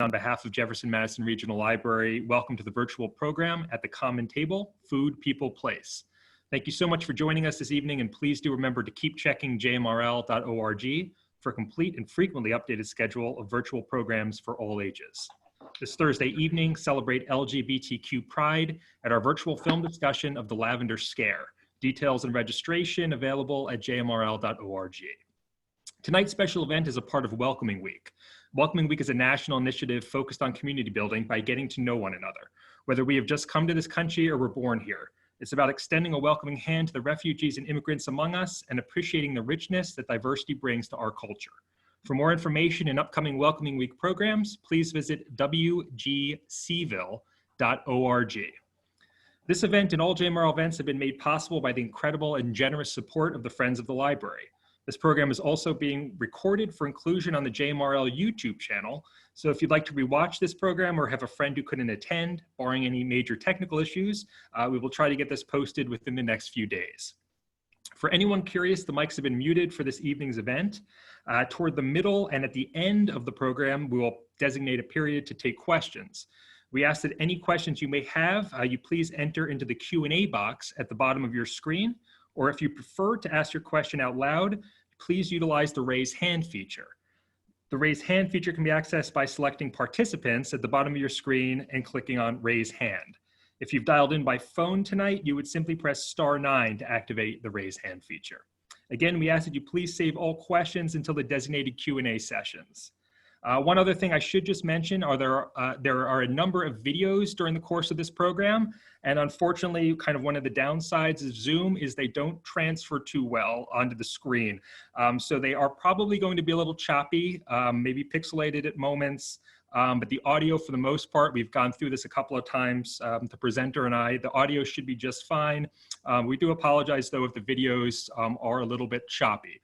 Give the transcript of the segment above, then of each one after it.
On behalf of Jefferson Madison Regional Library, welcome to the virtual program at the Common Table, Food, People, Place. Thank you so much for joining us this evening, and please do remember to keep checking jmrl.org for a complete and frequently updated schedule of virtual programs for all ages. This Thursday evening, celebrate LGBTQ Pride at our virtual film discussion of the Lavender Scare. Details and registration available at jmrl.org. Tonight's special event is a part of Welcoming Week. Welcoming Week is a national initiative focused on community building by getting to know one another, whether we have just come to this country or were born here. It's about extending a welcoming hand to the refugees and immigrants among us and appreciating the richness that diversity brings to our culture. For more information and upcoming Welcoming Week programs, please visit wgcville.org. This event and all JMRL events have been made possible by the incredible and generous support of the Friends of the Library. This program is also being recorded for inclusion on the JMRL YouTube channel. So if you'd like to rewatch this program or have a friend who couldn't attend, barring any major technical issues, we will try to get this posted within the next few days. For anyone curious, the mics have been muted for this evening's event. Toward the middle and at the end of the program, we will designate a period to take questions. We ask that any questions you may have, you please enter into the Q&A box at the bottom of your screen, or if you prefer to ask your question out loud, please utilize the raise hand feature. The raise hand feature can be accessed by selecting participants at the bottom of your screen and clicking on raise hand. If you've dialed in by phone tonight, you would simply press *9 to activate the raise hand feature. Again, we ask that you please save all questions until the designated Q&A sessions. One other thing I should just mention are there are a number of videos during the course of this program, and unfortunately, kind of one of the downsides of Zoom is they don't transfer too well onto the screen. So they are probably going to be a little choppy, maybe pixelated at moments, but the audio for the most part, we've gone through this a couple of times, the presenter and I, the audio should be just fine. We do apologize though if the videos are a little bit choppy.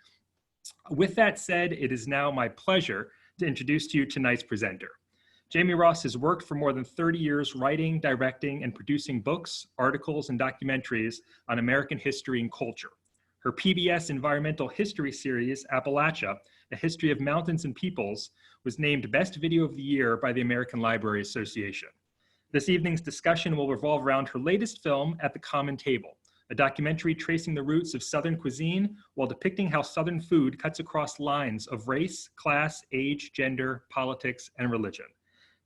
With that said, it is now my pleasure to introduce to you tonight's presenter. Jamie Ross has worked for more than 30 years writing, directing, and producing books, articles, and documentaries on American history and culture. Her PBS environmental history series, Appalachia, A History of Mountains and Peoples, was named Best Video of the Year by the American Library Association. This evening's discussion will revolve around her latest film, At the Common Table, a documentary tracing the roots of Southern cuisine while depicting how Southern food cuts across lines of race, class, age, gender, politics, and religion.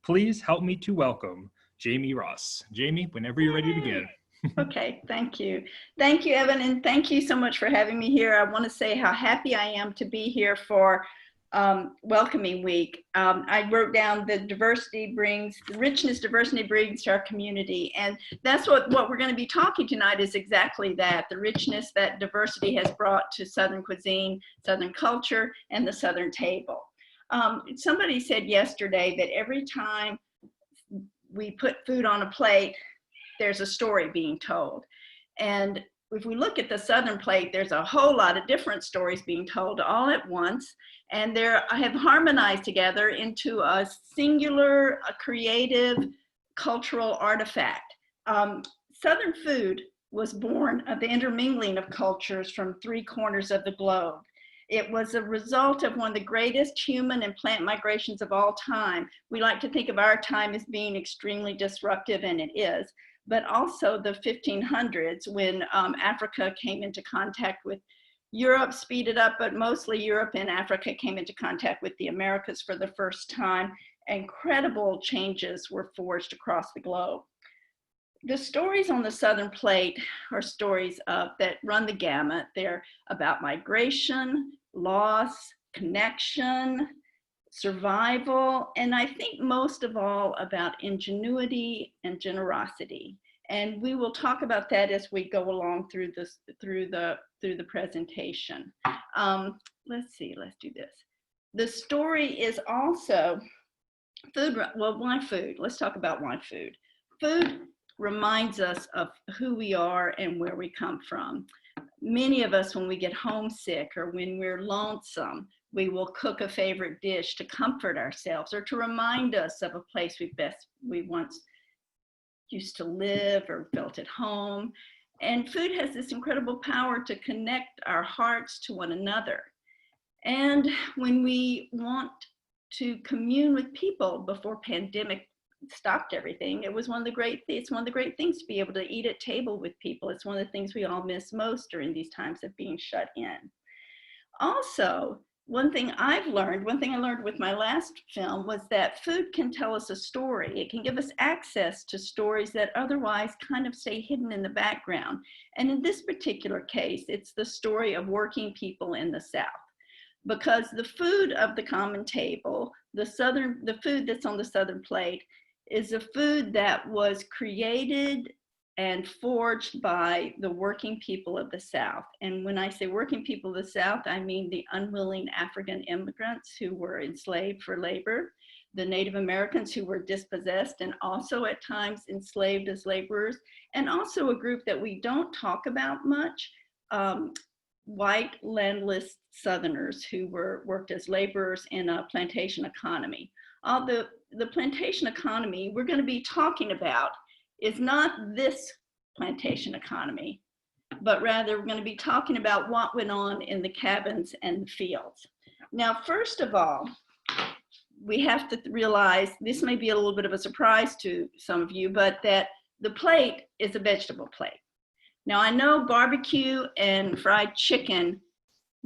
Please help me to welcome Jamie Ross. Jamie, whenever you're ready to begin. Okay, thank you. Thank you, Evan, and thank you so much for having me here. I want to say how happy I am to be here for Welcoming Week. I wrote down the richness diversity brings to our community, and that's what we're going to be talking tonight is exactly that, the richness that diversity has brought to Southern cuisine, Southern culture, and the Southern table. Somebody said yesterday that every time we put food on a plate, there's a story being told. And if we look at the Southern plate, there's a whole lot of different stories being told all at once, and I have harmonized together into a singular, a creative, cultural artifact. Southern food was born of the intermingling of cultures from 3 corners of the globe. It was a result of one of the greatest human and plant migrations of all time. We like to think of our time as being extremely disruptive, and it is, but also the 1500s when Africa came into contact with Europe, speeded up, but mostly Europe and Africa came into contact with the Americas for the first time. Incredible changes were forged across the globe. The stories on the Southern plate are stories that run the gamut. They're about migration, loss, connection, survival, and I think most of all about ingenuity and generosity. And we will talk about that as we go along through the presentation. Let's see, let's do this. The story is also food. Well, why food? Let's talk about why food. Food reminds us of who we are and where we come from. Many of us, when we get homesick or when we're lonesome, we will cook a favorite dish to comfort ourselves or to remind us of a place we once used to live or felt at home. And food has this incredible power to connect our hearts to one another. And when we want to commune with people before pandemic stopped everything. It's one of the great things to be able to eat at table with people. It's one of the things we all miss most during these times of being shut in. Also, one thing I learned with my last film was that food can tell us a story. It can give us access to stories that otherwise kind of stay hidden in the background. And in this particular case, it's the story of working people in the South. Because the food of the common table, the food that's on the Southern plate, is a food that was created and forged by the working people of the South. And when I say working people of the South, I mean the unwilling African immigrants who were enslaved for labor, the Native Americans who were dispossessed and also at times enslaved as laborers, and also a group that we don't talk about much, white landless Southerners who worked as laborers in a plantation economy. The plantation economy we're going to be talking about is not this plantation economy, but rather we're going to be talking about what went on in the cabins and the fields. Now, first of all, we have to realize, this may be a little bit of a surprise to some of you, but that the plate is a vegetable plate. Now, I know barbecue and fried chicken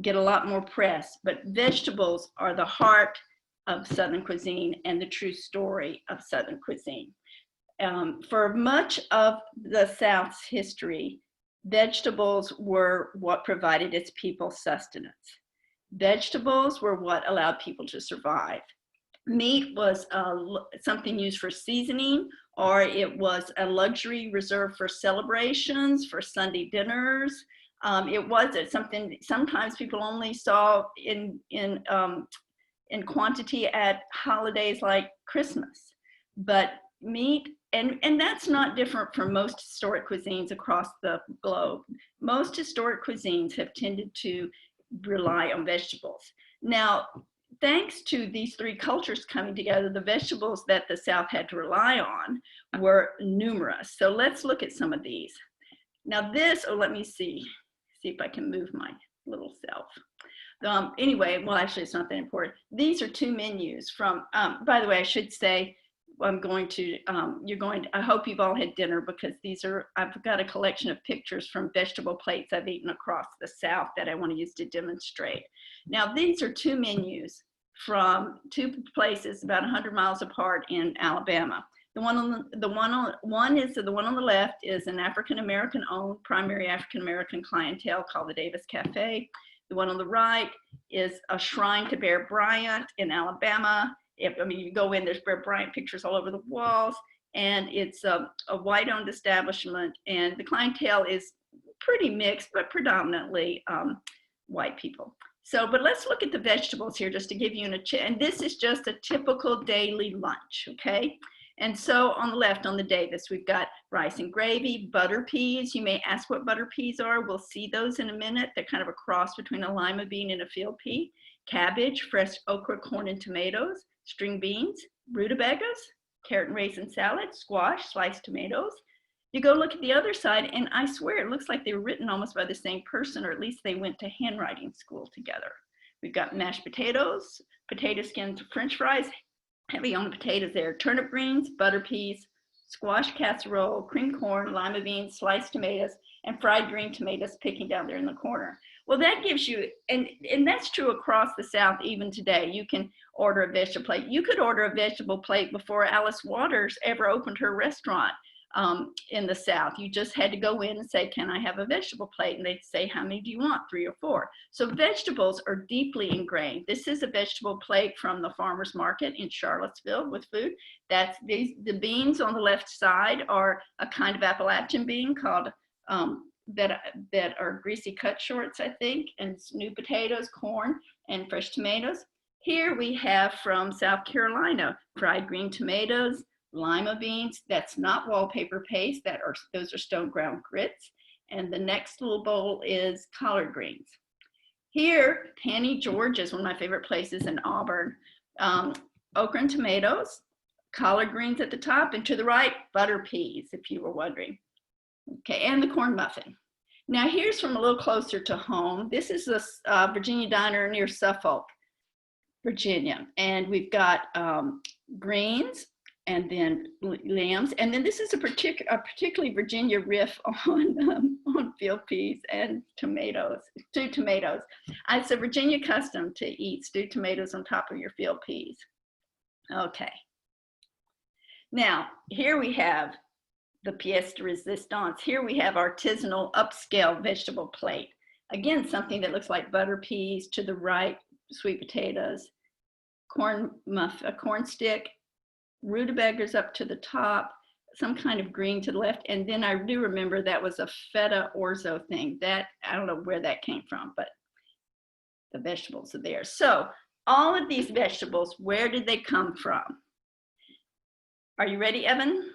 get a lot more press, but vegetables are the heart of Southern cuisine and the true story of Southern cuisine. For much of the South's history, vegetables were what provided its people sustenance. Vegetables were what allowed people to survive. Meat was something used for seasoning, or it was a luxury reserved for celebrations, for Sunday dinners. It wasn't something sometimes people only saw in quantity at holidays like Christmas. But meat, and that's not different from most historic cuisines across the globe. Most historic cuisines have tended to rely on vegetables. Now, thanks to these three cultures coming together, the vegetables that the South had to rely on were numerous. So let's look at some of these. Now this, let me see if I can move my little self. Anyway, well, actually it's not that important. These are two menus from, by the way, I should say, I hope you've all had dinner, because I've got a collection of pictures from vegetable plates I've eaten across the South that I want to use to demonstrate. Now, these are two menus from two places about 100 miles apart in Alabama. The one on the left is an African-American owned, primary African-American clientele called the Davis Cafe. The one on the right is a shrine to Bear Bryant in Alabama. You go in, there's Bear Bryant pictures all over the walls, and it's a white-owned establishment, and the clientele is pretty mixed, but predominantly white people. So, but let's look at the vegetables here just to give you and this is just a typical daily lunch, okay? And so on the left, on the Davis, we've got rice and gravy, butter peas. You may ask what butter peas are. We'll see those in a minute. They're kind of a cross between a lima bean and a field pea. Cabbage, fresh okra, corn, and tomatoes. String beans, rutabagas, carrot and raisin salad, squash, sliced tomatoes. You go look at the other side, and I swear it looks like they were written almost by the same person, or at least they went to handwriting school together. We've got mashed potatoes, potato skins, French fries, heavy on the potatoes there, turnip greens, butter peas, squash casserole, cream corn, lima beans, sliced tomatoes, and fried green tomatoes picking down there in the corner. Well, that gives you, and that's true across the South even today. You can order a vegetable plate. You could order a vegetable plate before Alice Waters ever opened her restaurant in the South. You just had to go in and say, can I have a vegetable plate? And they'd say, how many do you want? 3 or 4. So vegetables are deeply ingrained. This is a vegetable plate from the farmer's market in Charlottesville with food. The beans on the left side are a kind of Appalachian bean called, that are greasy cut shorts, I think, and new potatoes, corn, and fresh tomatoes. Here we have from South Carolina, fried green tomatoes, lima beans. That's not wallpaper paste. Those are stone ground grits. And the next little bowl is collard greens. Here, Tanny George is one of my favorite places in Auburn. Okra and tomatoes, collard greens at the top, and to the right, butter peas, if you were wondering. Okay, and the corn muffin. Now here's from a little closer to home. This is a Virginia diner near Suffolk. Virginia. And we've got greens and then lambs. And then this is a particularly Virginia riff on field peas and tomatoes, stewed tomatoes. It's a Virginia custom to eat stewed tomatoes on top of your field peas. Okay. Now, here we have the pièce de résistance. Here we have artisanal upscale vegetable plate. Again, something that looks like butter peas. To the right, sweet potatoes, a corn stick, rutabagas up to the top, some kind of green to the left. And then I do remember that was a feta orzo thing. That, I don't know where that came from, but the vegetables are there. So all of these vegetables, where did they come from? Are you ready, Evan?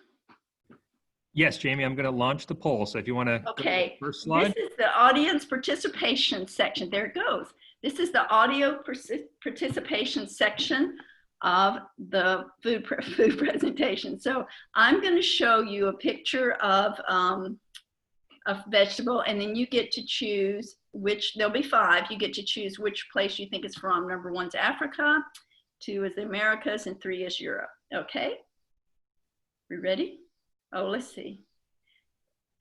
Yes, Jamie, I'm going to launch the poll. So if you want to go to the first slide. This is the audience participation section. There it goes. This is the audio participation section of the food presentation. So I'm going to show you a picture of a vegetable, and then you get to choose which, there'll be 5. You get to choose which place you think it's from. Number 1 is Africa, 2 is the Americas, and 3 is Europe. Okay? We ready? Oh, let's see.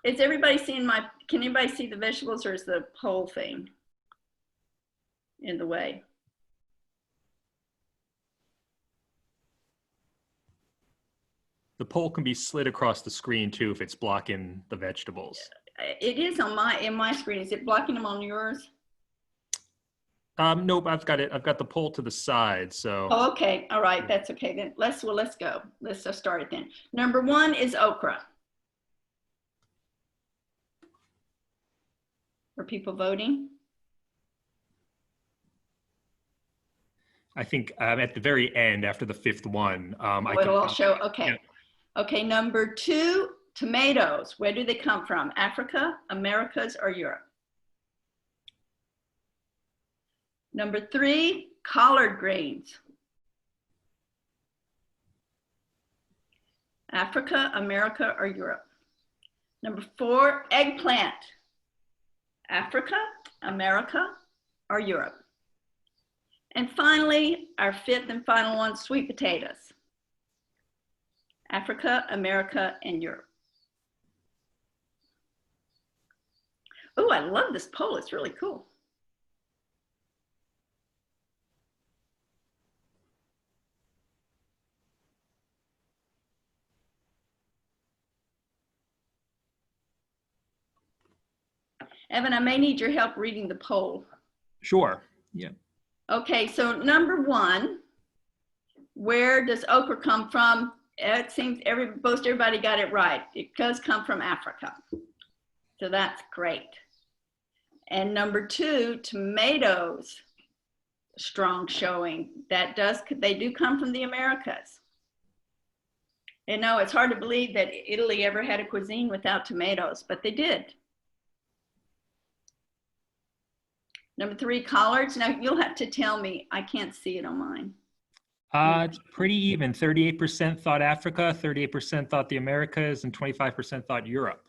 Is everybody seeing can anybody see the vegetables, or is the poll thing in the way? The poll can be slid across the screen too if it's blocking the vegetables. It is on in my screen. Is it blocking them on yours? Nope, I've got it. I've got the poll to the side, so. Oh, okay. All right, that's okay then. Let's go. Let's start it then. Number 1 is okra. Are people voting? I think at the very end, after the 5th one, it'll all show. Okay. Yeah. Okay. Number 2, tomatoes. Where do they come from? Africa, Americas, or Europe? Number 3, collard greens. Africa, America, or Europe? Number 4, eggplant. Africa, America, or Europe? And finally, our 5th and final one, sweet potatoes. Africa, America, and Europe. Oh, I love this poll. It's really cool. Evan, I may need your help reading the poll. Sure, yeah. Okay, so number 1, where does okra come from? It seems most everybody got it right. It does come from Africa. So that's great. And number 2, tomatoes, strong showing. They do come from the Americas. You know, it's hard to believe that Italy ever had a cuisine without tomatoes, but they did. Number 3, collards. Now you'll have to tell me, I can't see it on mine. It's pretty even. 38% thought Africa, 38% thought the Americas, and 25% thought Europe.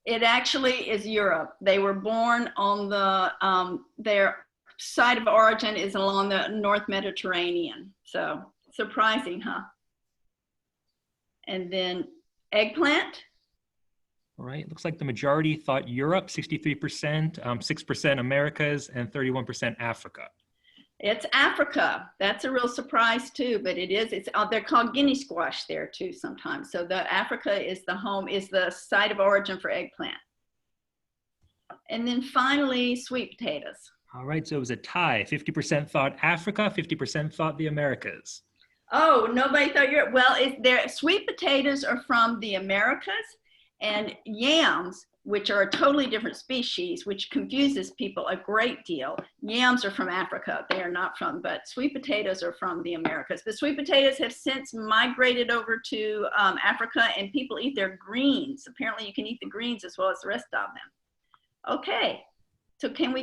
It actually is Europe. They were born on the, their site of origin is along the North Mediterranean. So surprising, huh? And then eggplant. All right, looks like the majority thought Europe, 63%, 6% Americas, and 31% Africa. It's Africa. That's a real surprise too, but it is. They're called guinea squash there too sometimes. So the Africa is the site of origin for eggplant. And then finally, sweet potatoes. All right, so it was a tie. 50% thought Africa, 50% thought the Americas. Oh, nobody thought Europe. Well, sweet potatoes are from the Americas, and yams, which are a totally different species, which confuses people a great deal. Yams are from Africa. They are not from, but sweet potatoes are from the Americas. The sweet potatoes have since migrated over to Africa, and people eat their greens. Apparently you can eat the greens as well as the rest of them. Okay, so can we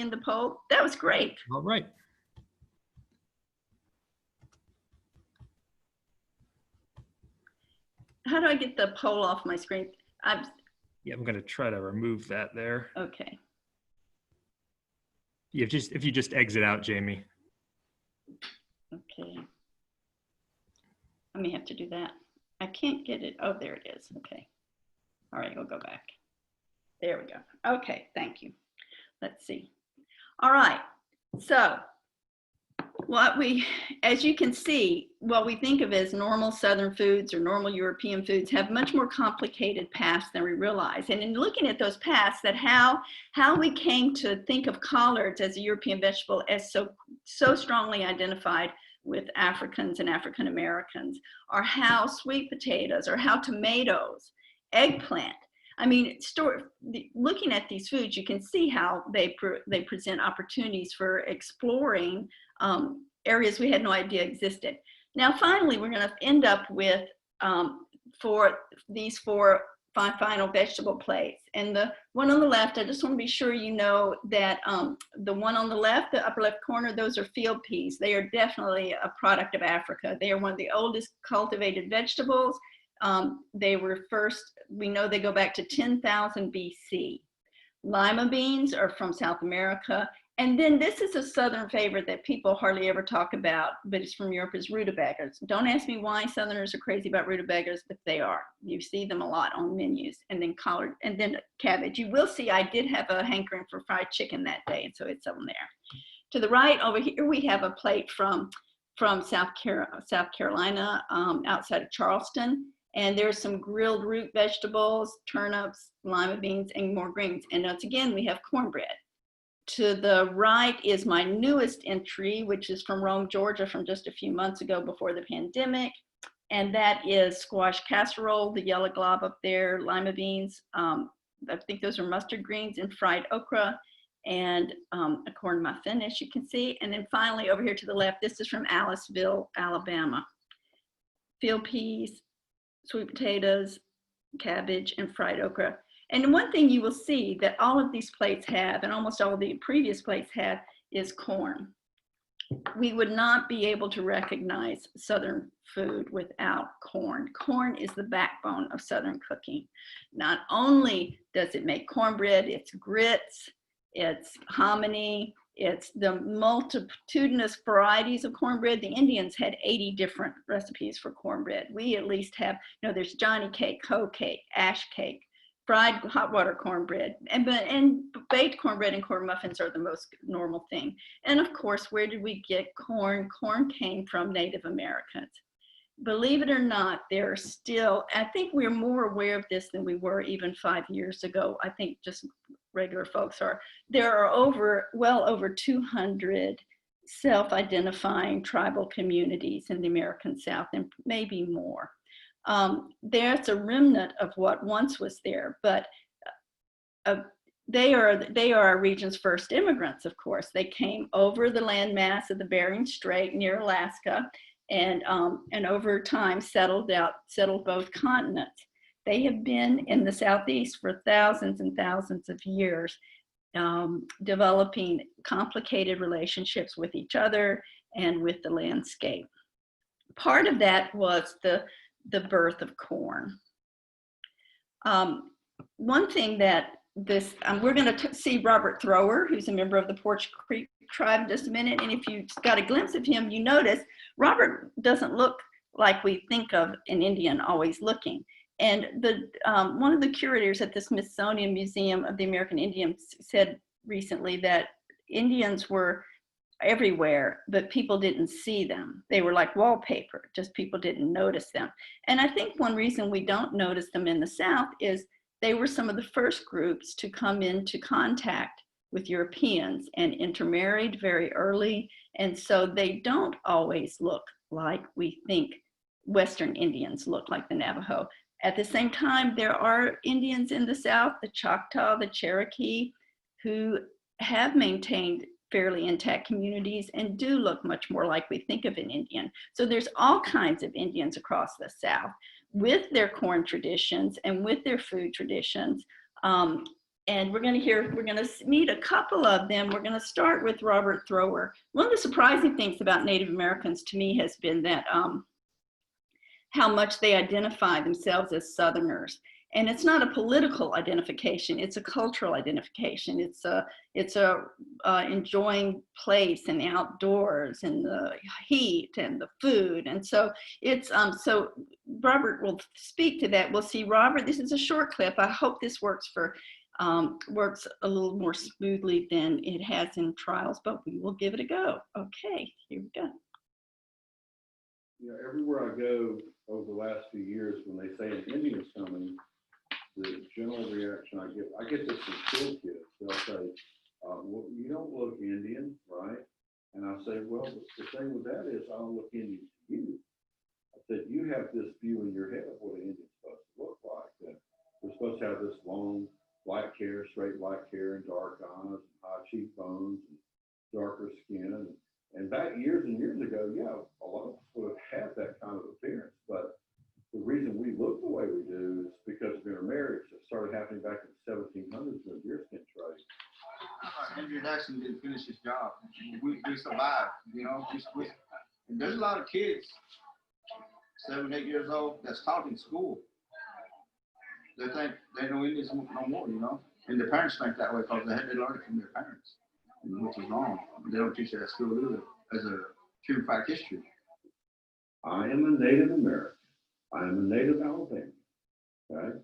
end the poll? That was great. All right. How do I get the poll off my screen? Yeah, I'm going to try to remove that there. Okay. If you just exit out, Jamie. Okay. I may have to do that. I can't get it. Oh, there it is. Okay. All right, we'll go back. There we go. Okay, thank you. Let's see. All right. So what we, as you can see, what we think of as normal Southern foods or normal European foods have much more complicated paths than we realize. And in looking at those paths, that how we came to think of collards as a European vegetable as so strongly identified with Africans and African Americans, or how sweet potatoes, or how tomatoes, eggplant. I mean, looking at these foods, you can see how they present opportunities for exploring areas we had no idea existed. Now, finally, we're going to end up with for these four final vegetable plates. And the one on the left, I just want to be sure you know that the one on the left, the upper left corner, those are field peas. They are definitely a product of Africa. They are one of the oldest cultivated vegetables. They were first, we know they go back to 10,000 BC. Lima beans are from South America. And then this is a Southern favorite that people hardly ever talk about, but it's from Europe, is rutabagas. Don't ask me why Southerners are crazy about rutabagas, but they are. You see them a lot on menus. And then collard, and then cabbage. You will see I did have a hankering for fried chicken that day, and so it's on there. To the right over here, we have a plate from South Carolina, outside of Charleston. And there's some grilled root vegetables, turnips, lima beans, and more greens. And once again, we have cornbread. To the right is my newest entry, which is from Rome, Georgia, from just a few months ago before the pandemic. And that is squash casserole, the yellow glob up there, lima beans. I think those are mustard greens, and fried okra, and a corn muffin, as you can see. And then finally, over here to the left, this is from Aliceville, Alabama. Field peas, sweet potatoes, cabbage, and fried okra. And one thing you will see that all of these plates have, and almost all the previous plates have, is corn. We would not be able to recognize Southern food without corn. Corn is the backbone of Southern cooking. Not only does it make cornbread, it's grits, it's hominy, it's the multitudinous varieties of cornbread. The Indians had 80 different recipes for cornbread. We at least have, you know, there's Johnny cake, hoe cake, ash cake, fried hot water cornbread, and baked cornbread and corn muffins are the most normal thing. And of course, where did we get corn? Corn came from Native Americans. Believe it or not, there are still, I think we're more aware of this than we were even 5 years ago. I think just regular folks are. There are well over 200 self-identifying tribal communities in the American South, and maybe more. There's a remnant of what once was there, but they are our region's first immigrants, of course. They came over the landmass of the Bering Strait near Alaska, and over time settled both continents. They have been in the Southeast for thousands and thousands of years, developing complicated relationships with each other and with the landscape. Part of that was the birth of corn. One thing that we're going to see Robert Thrower, who's a member of the Porch Creek tribe, in just a minute. And if you got a glimpse of him, you notice Robert doesn't look like we think of an Indian always looking. And one of the curators at the Smithsonian Museum of the American Indians said recently that Indians were everywhere, but people didn't see them. They were like wallpaper, just people didn't notice them. And I think one reason we don't notice them in the South is they were some of the first groups to come into contact with Europeans and intermarried very early. And so they don't always look like we think Western Indians look, like the Navajo. At the same time, there are Indians in the South, the Choctaw, the Cherokee, who have maintained fairly intact communities and do look much more like we think of an Indian. So there's all kinds of Indians across the South with their corn traditions and with their food traditions. And we're going to meet a couple of them. We're going to start with Robert Thrower. One of the surprising things about Native Americans to me has been that how much they identify themselves as Southerners. And it's not a political identification, it's a cultural identification. It's a enjoying place in the outdoors and the heat and the food. And so it's, so Robert will speak to that. We'll see Robert, this is a short clip. I hope this works works a little more smoothly than it has in trials, but we will give it a go. Okay, here we go. You know, everywhere I go over the last few years, when they say an Indian's coming, the general reaction I get this from school kids. They'll say, well, you don't look Indian, right? And I say, well, the thing with that is I don't look Indian to you. I said, you have this view in your head of what an Indian's supposed to look like. That they're supposed to have this long black hair, straight black hair, and dark eyes, and high cheekbones, and darker skin. And back years and years ago, yeah, a lot of us would have had that kind of appearance. But the reason we look the way we do is because of intermarriage that started happening back in the 1700s when deerskin trade. Andrew Jackson didn't finish his job. We survived, you know. And there's a lot of kids, 7, 8 years old, that's taught in school. They think they know Indians no more, you know. And the parents think that way because they learned it from their parents, which is wrong. They don't teach it at school either as a true fact history. I am a Native American. I am a native Alabama. Okay?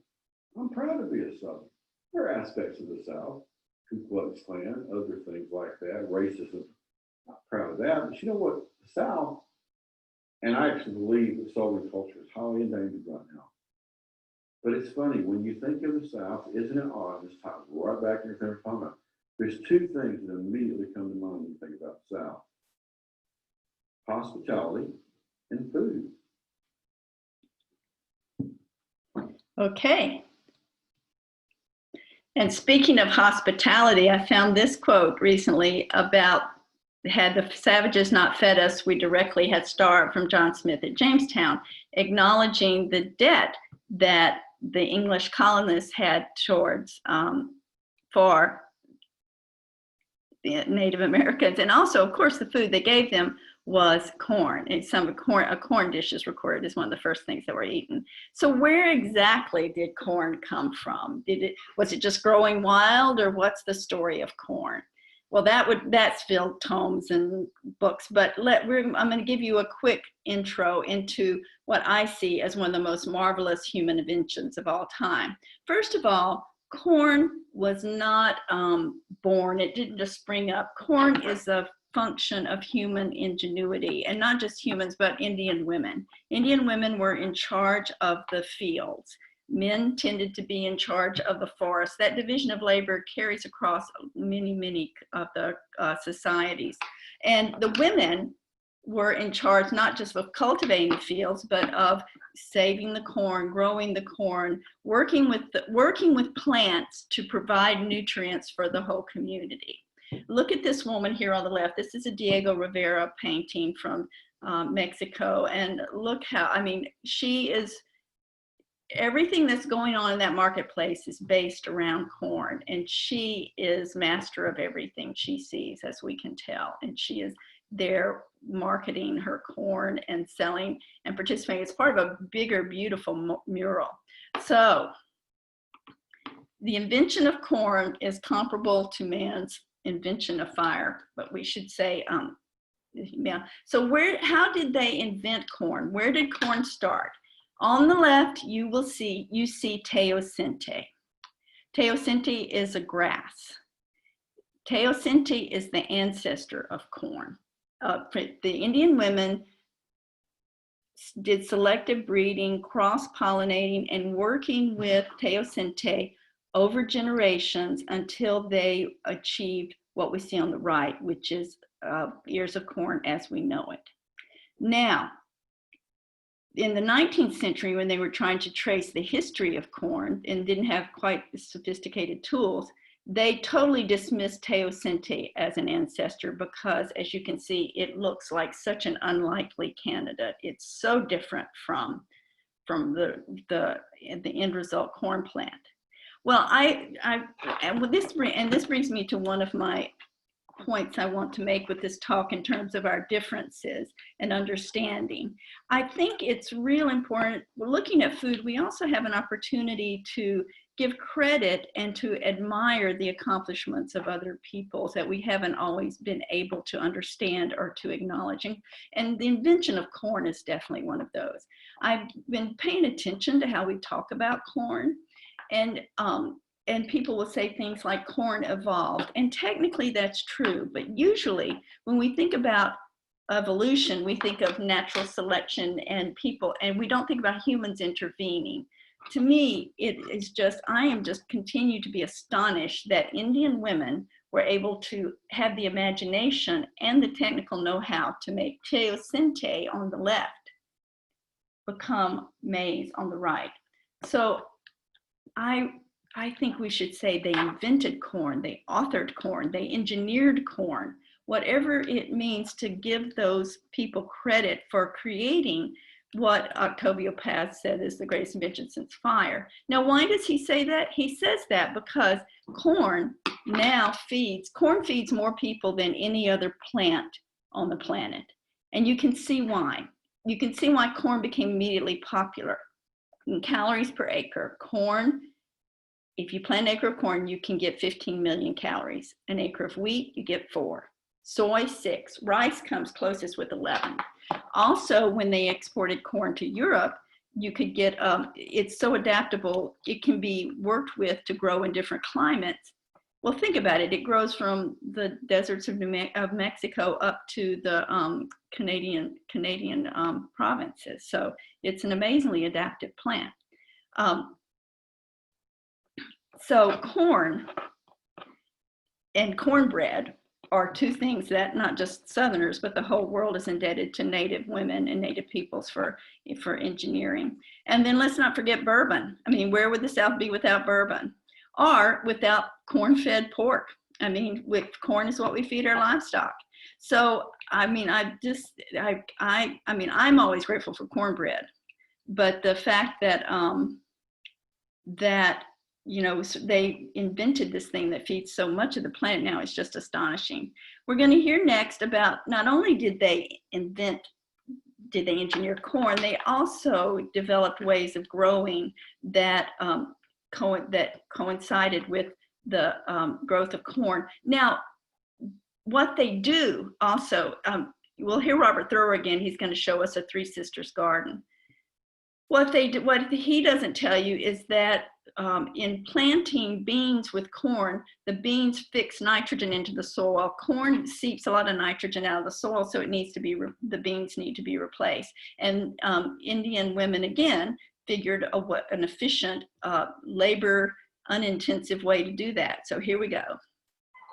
I'm proud to be a Southern. There are aspects of the South, Ku Klux Klan, other things like that, racism. Not proud of that, but you know what? The South, and I actually believe that Southern culture is highly endangered right now. But it's funny, when you think of the South, isn't it odd? This ties right back in your comment. There's two things that immediately come to mind when you think about the South: hospitality and food. Okay. And speaking of hospitality, I found this quote recently about, had the savages not fed us, we directly had starved, from John Smith at Jamestown, acknowledging the debt that the English colonists had towards, for the Native Americans. And also, of course, the food they gave them was corn. And a corn dish is recorded as one of the first things that were eaten. So where exactly did corn come from? Was it just growing wild, or what's the story of corn? Well, that's filled tomes and books, but I'm going to give you a quick intro into what I see as one of the most marvelous human inventions of all time. First of all, corn was not born, it didn't just spring up. Corn is a function of human ingenuity, and not just humans, but Indian women. Indian women were in charge of the fields. Men tended to be in charge of the forest. That division of labor carries across many of the societies. And the women were in charge not just of cultivating the fields, but of saving the corn, growing the corn, working with plants to provide nutrients for the whole community. Look at this woman here on the left. This is a Diego Rivera painting from Mexico. And look how, I mean, everything that's going on in that marketplace is based around corn. And she is master of everything she sees, as we can tell. And she is there marketing her corn and selling and participating. It's part of a bigger, beautiful mural. So the invention of corn is comparable to man's invention of fire, but we should say, yeah. So how did they invent corn? Where did corn start? On the left, you see teosinte. Teosinte is a grass. Teosinte is the ancestor of corn. The Indian women did selective breeding, cross-pollinating, and working with teosinte over generations until they achieved what we see on the right, which is ears of corn as we know it. Now, in the 19th century, when they were trying to trace the history of corn and didn't have quite sophisticated tools, they totally dismissed teosinte as an ancestor because, as you can see, it looks like such an unlikely candidate. It's so different from the end result corn plant. Well, this brings me to one of my points I want to make with this talk in terms of our differences and understanding. I think it's real important. We're looking at food. We also have an opportunity to give credit and to admire the accomplishments of other peoples that we haven't always been able to understand or to acknowledge. And the invention of corn is definitely one of those. I've been paying attention to how we talk about corn, and people will say things like corn evolved, and technically that's true, but usually when we think about evolution, we think of natural selection and people, and we don't think about humans intervening. To me, it is just, I am just continue to be astonished that Indian women were able to have the imagination and the technical know-how to make teosinte on the left become maize on the right. So I think we should say they invented corn, they authored corn, they engineered corn, whatever it means to give those people credit for creating what Octavio Paz said is the greatest invention since fire. Now, why does he say that? He says that because corn feeds more people than any other plant on the planet. And you can see why. You can see why corn became immediately popular. In calories per acre, corn, if you plant an acre of corn, you can get 15 million calories. An acre of wheat, you get 4. Soy, 6. Rice comes closest with 11. Also, when they exported corn to Europe, you could get, it's so adaptable, it can be worked with to grow in different climates. Well, think about it. It grows from the deserts of Mexico up to the Canadian provinces. So it's an amazingly adaptive plant. So corn and cornbread are two things that not just Southerners, but the whole world is indebted to Native women and Native peoples for engineering. And then let's not forget bourbon. I mean, where would the South be without bourbon? Or without corn-fed pork? I mean, with corn is what we feed our livestock. So, I mean, I'm always grateful for cornbread, but the fact that you know, they invented this thing that feeds so much of the planet now is just astonishing. We're going to hear next about not only did they engineer corn, they also developed ways of growing that coincided with the growth of corn. Now, what they do also, we'll hear Robert Thrower again. He's going to show us a Three Sisters garden. What he doesn't tell you is that in planting beans with corn, the beans fix nitrogen into the soil. Corn seeps a lot of nitrogen out of the soil, so the beans need to be replaced. And Indian women, again, figured an efficient, labor, unintensive way to do that. So here we go.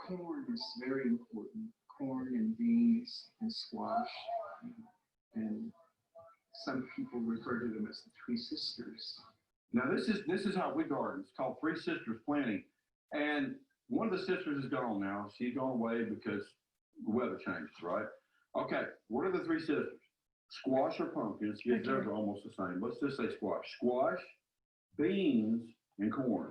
Corn is very important. Corn and beans and squash. And some people refer to them as the Three Sisters. Now this is how we garden. It's called Three Sisters Planting. And one of the sisters is gone now. She's gone away because the weather changes, right? Okay, what are the three sisters? Squash or pumpkins, yes, those are almost the same. Let's just say squash. Squash, beans, and corn.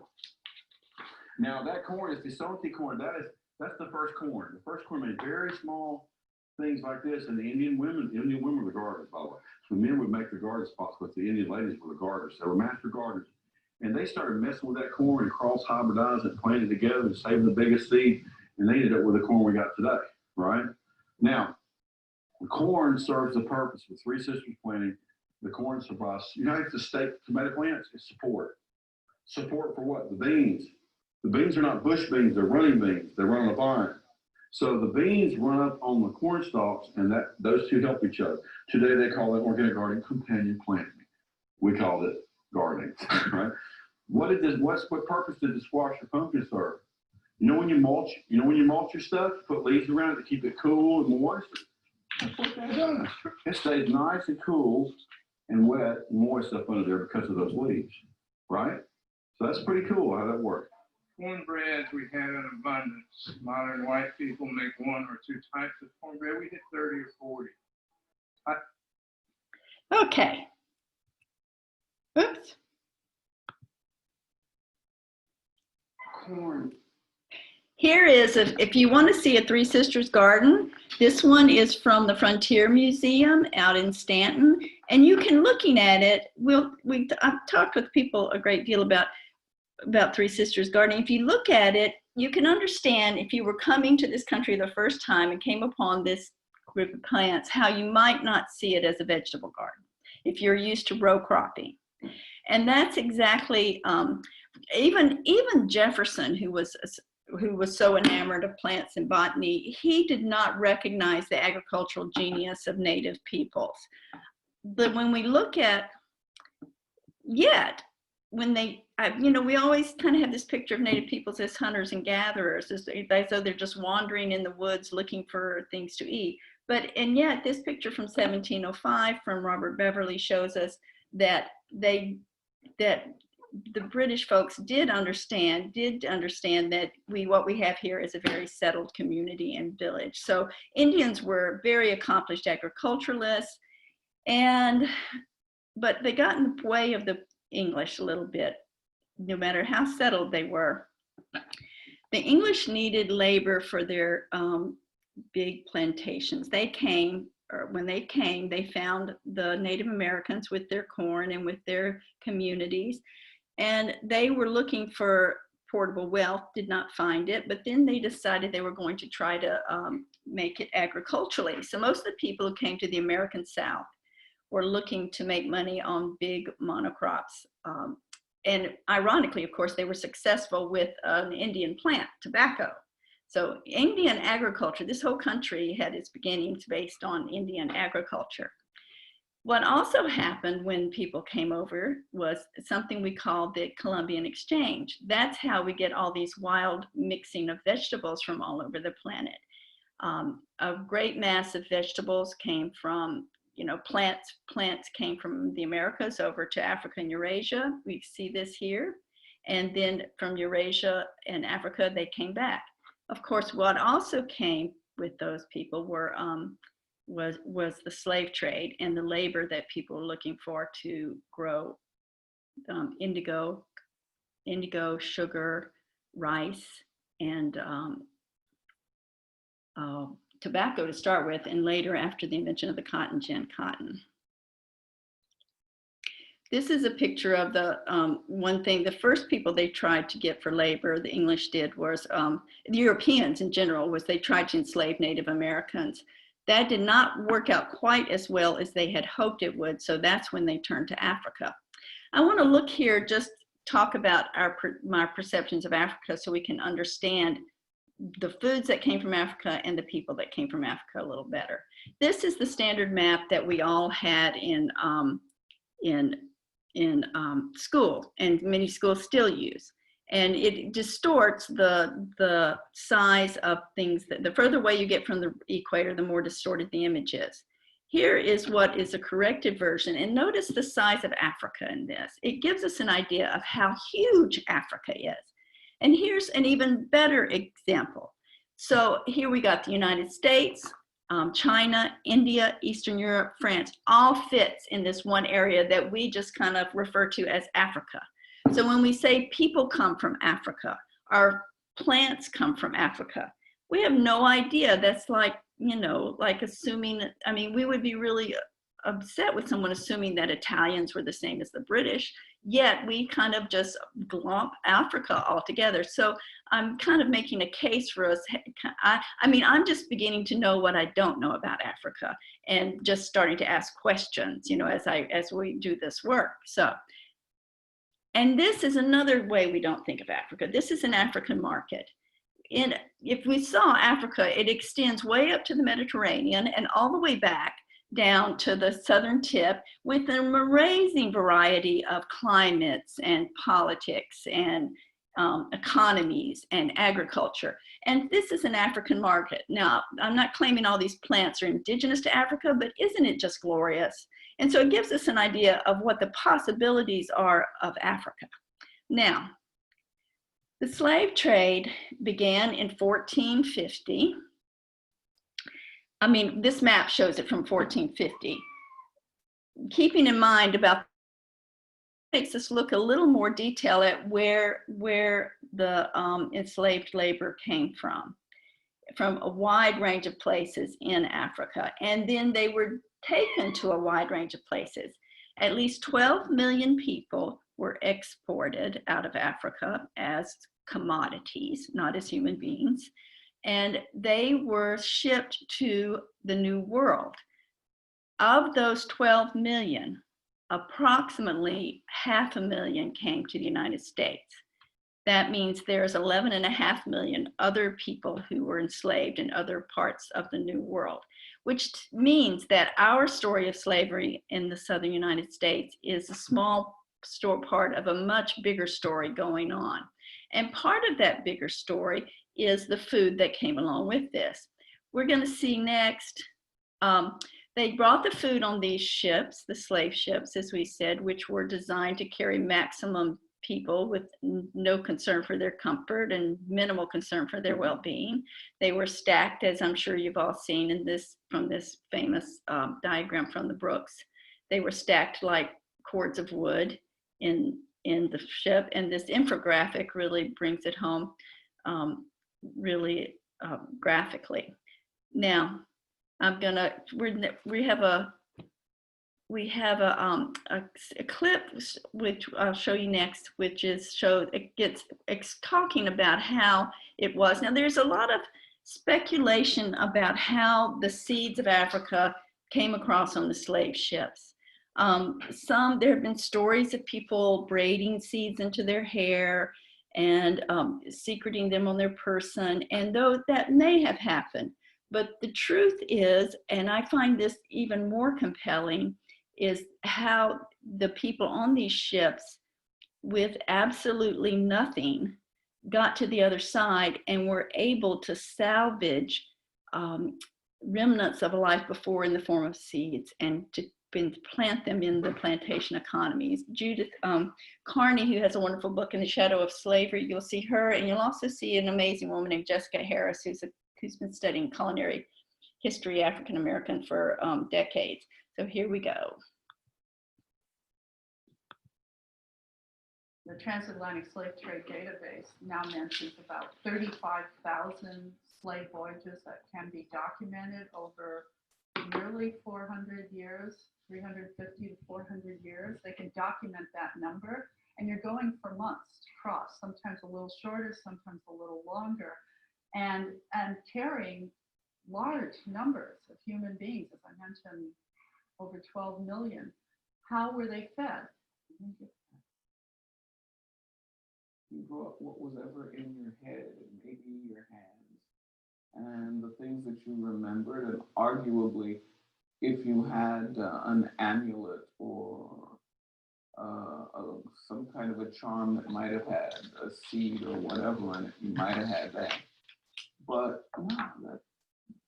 Now that corn is the salty corn. That's the first corn. The first corn made very small things like this, and the Indian women were the gardeners, by the way. So the men would make the garden spots, but the Indian ladies were the gardeners. They were master gardeners. And they started messing with that corn and cross-hybridizing it, planting it together and saving the biggest seed, and they ended up with the corn we got today, right? Now, the corn serves the purpose with Three Sisters Planting. The corn supplies, you know, it's the state tomato plants, it's support. Support for what? The beans. The beans are not bush beans, they're running beans. They run on a vine. So the beans run up on the corn stalks, and those two help each other. Today they call it organic gardening companion planting. We called it gardening, right? What purpose did the squash or pumpkin serve? You know when you mulch your stuff, you put leaves around it to keep it cool and moist. That's what that does. It stays nice and cool and wet and moist up under there because of those leaves, right? So that's pretty cool how that works. Cornbread we have in abundance. Modern white people make 1 or 2 types of cornbread. We hit 30 or 40. Okay. Oops. Corn Here is, if you want to see a Three Sisters garden, this one is from the Frontier Museum out in Stanton. And you can, looking at it, I've talked with people a great deal about Three Sisters gardening. If you look at it, you can understand if you were coming to this country the first time and came upon this group of plants, how you might not see it as a vegetable garden if you're used to row cropping. And that's exactly, even Jefferson, who was so enamored of plants and botany, he did not recognize the agricultural genius of native peoples. But when we look at, we always kind of have this picture of native peoples as hunters and gatherers, as though they're just wandering in the woods looking for things to eat. And yet this picture from 1705 from Robert Beverly shows us that the British folks did understand that what we have here is a very settled community and village. So Indians were very accomplished agriculturalists, but they got in the way of the English a little bit, no matter how settled they were. The English needed labor for their big plantations. When they came, they found the Native Americans with their corn and with their communities, and they were looking for portable wealth, did not find it, but then they decided they were going to try to make it agriculturally. So most of the people who came to the American South were looking to make money on big monocrops. And ironically, of course, they were successful with an Indian plant, tobacco. So Indian agriculture, this whole country had its beginnings based on Indian agriculture. What also happened when people came over was something we call the Colombian Exchange. That's how we get all these wild mixing of vegetables from all over the planet. A great mass of vegetables came from, plants came from the Americas over to Africa and Eurasia. We see this here. And then from Eurasia and Africa, they came back. Of course, what also came with those people was the slave trade and the labor that people were looking for to grow indigo, sugar, rice, and tobacco to start with, and later after the invention of the cotton gin, cotton. This is a picture of the the first people they tried to get for labor, the English did, was the Europeans in general, was they tried to enslave Native Americans. That did not work out quite as well as they had hoped it would, so that's when they turned to Africa. I want to look here, just talk about my perceptions of Africa so we can understand the foods that came from Africa and the people that came from Africa a little better. This is the standard map that we all had in school, and many schools still use. And it distorts the size of things. The further away you get from the equator, the more distorted the image is. Here is what is a corrected version. And notice the size of Africa in this. It gives us an idea of how huge Africa is. And here's an even better example. So here we got the United States, China, India, Eastern Europe, France, all fits in this one area that we just kind of refer to as Africa. So when we say people come from Africa, our plants come from Africa, we have no idea. That's like, like assuming, we would be really upset with someone assuming that Italians were the same as the British, yet we kind of just glomp Africa altogether. So I'm kind of making a case for us. I'm just beginning to know what I don't know about Africa and just starting to ask questions, as we do this work. And this is another way we don't think of Africa. This is an African market. If we saw Africa, it extends way up to the Mediterranean and all the way back down to the southern tip with an amazing variety of climates and politics and economies and agriculture. And this is an African market. Now, I'm not claiming all these plants are indigenous to Africa, but isn't it just glorious? And so it gives us an idea of what the possibilities are of Africa. Now, the slave trade began in 1450. This map shows it from 1450. Keeping in mind about makes us look a little more detail at where the enslaved labor came from a wide range of places in Africa. And then they were taken to a wide range of places. At least 12 million people were exported out of Africa as commodities, not as human beings. And they were shipped to the New World. Of those 12 million, approximately 500,000 came to the United States. That means there's 11.5 million other people who were enslaved in other parts of the New World, which means that our story of slavery in the Southern United States is a small part of a much bigger story going on. And part of that bigger story is the food that came along with this. We're going to see next, they brought the food on these ships, the slave ships, as we said, which were designed to carry maximum people with no concern for their comfort and minimal concern for their well-being. They were stacked, as I'm sure you've all seen in this, from this famous diagram from the Brooks. They were stacked like cords of wood in the ship, and this infographic really brings it home graphically. Now, we have a clip which I'll show you next, which is it's talking about how it was. Now there's a lot of speculation about how the seeds of Africa came across on the slave ships. There have been stories of people braiding seeds into their hair and secreting them on their person, and though that may have happened. But the truth is, and I find this even more compelling, is how the people on these ships with absolutely nothing got to the other side and were able to salvage remnants of a life before in the form of seeds and to plant them in the plantation economies. Judith Carney, who has a wonderful book, In the Shadow of Slavery, you'll see her, and you'll also see an amazing woman named Jessica Harris, who's been studying culinary history, African American, for decades. So here we go. The Transatlantic Slave Trade Database now mentions about 35,000 slave voyages that can be documented over nearly 400 years, 350 to 400 years. They can document that number, and you're going for months to cross, sometimes a little shorter, sometimes a little longer, and carrying large numbers of human beings, as I mentioned, over 12 million. How were they fed? You brought what was ever in your head and maybe your hands and the things that you remembered, and arguably if you had an amulet or some kind of a charm that might have had a seed or whatever in it, you might have had that. But no,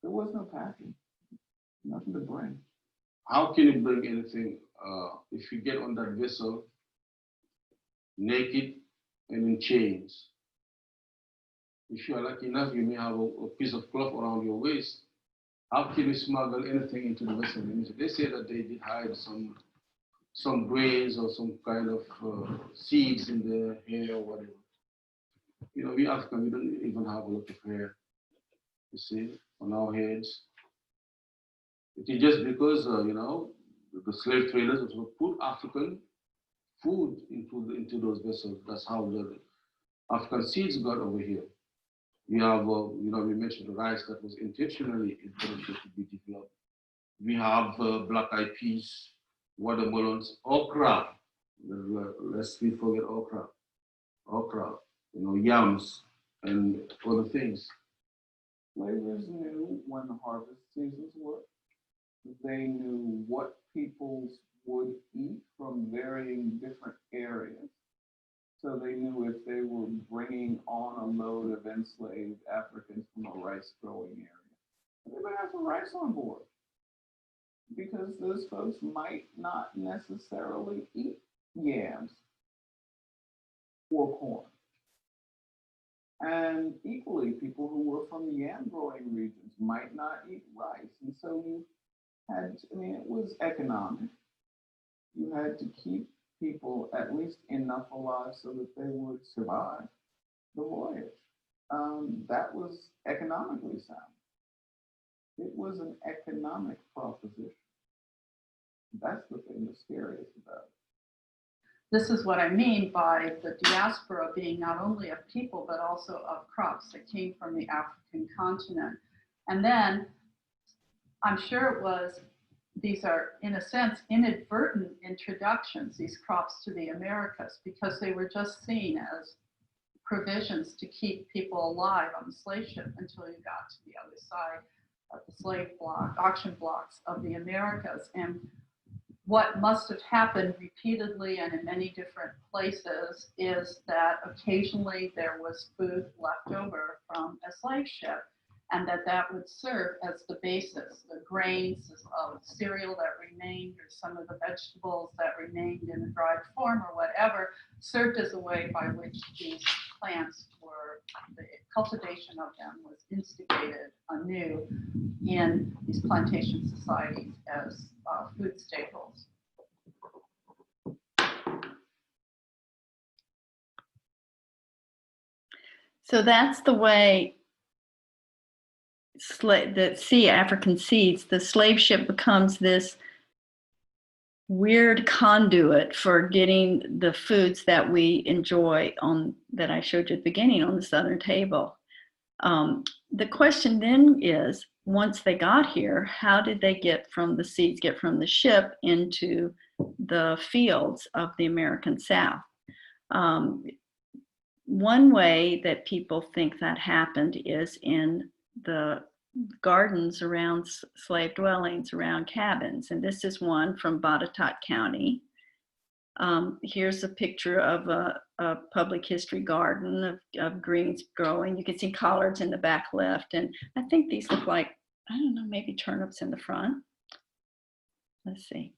there was no packing, nothing to bring. How can you bring anything if you get on that vessel naked and in chains? If you are lucky enough, you may have a piece of cloth around your waist. How can you smuggle anything into the vessel? They say that they did hide some grains or some kind of seeds in the hair or whatever. You know, we Africans, we don't even have a lot of hair, you see, on our heads. It is just because, you know, the slave traders also put African food into those vessels. That's how the African seeds got over here. We have, you know, we mentioned the rice that was intentionally intended to be developed. We have black-eyed peas, watermelons, okra. Lest we forget okra. Okra, you know, yams, and other things. Slavers knew when the harvest seasons were. They knew what peoples would eat from varying different areas. So they knew if they were bringing on a load of enslaved Africans from a rice growing area, they would have some rice on board, because those folks might not necessarily eat yams or corn. And equally, people who were from yam growing regions might not eat rice. And so you had, I mean, it was economic. You had to keep people at least enough alive so that they would survive the voyage. That was economically sound. It was an economic proposition. That's the thing that's scariest about it. This is what I mean by the diaspora being not only of people, but also of crops that came from the African continent. And then I'm sure it was, these are, in a sense, inadvertent introductions, these crops to the Americas, because they were just seen as provisions to keep people alive on the slave ship until you got to the other side of the slave block, auction blocks of the Americas. And what must have happened repeatedly and in many different places is that occasionally there was food left over from a slave ship, and that would serve as the basis, the grains of cereal that remained, or some of the vegetables that remained in a dried form or whatever, served as a way by which these plants were, the cultivation of them was instigated anew in these plantation societies as food staples. So that's the way African seeds, the slave ship becomes this weird conduit for getting the foods that we enjoy that I showed you at the beginning on the southern table. The question then is, once they got here, how did they get from the ship into the fields of the American South? One way that people think that happened is in the gardens around slave dwellings, around cabins. And this is one from Botetourt County. Here's a picture of a public history garden of greens growing. You can see collards in the back left. And I think these look like, I don't know, maybe turnips in the front. Let's see.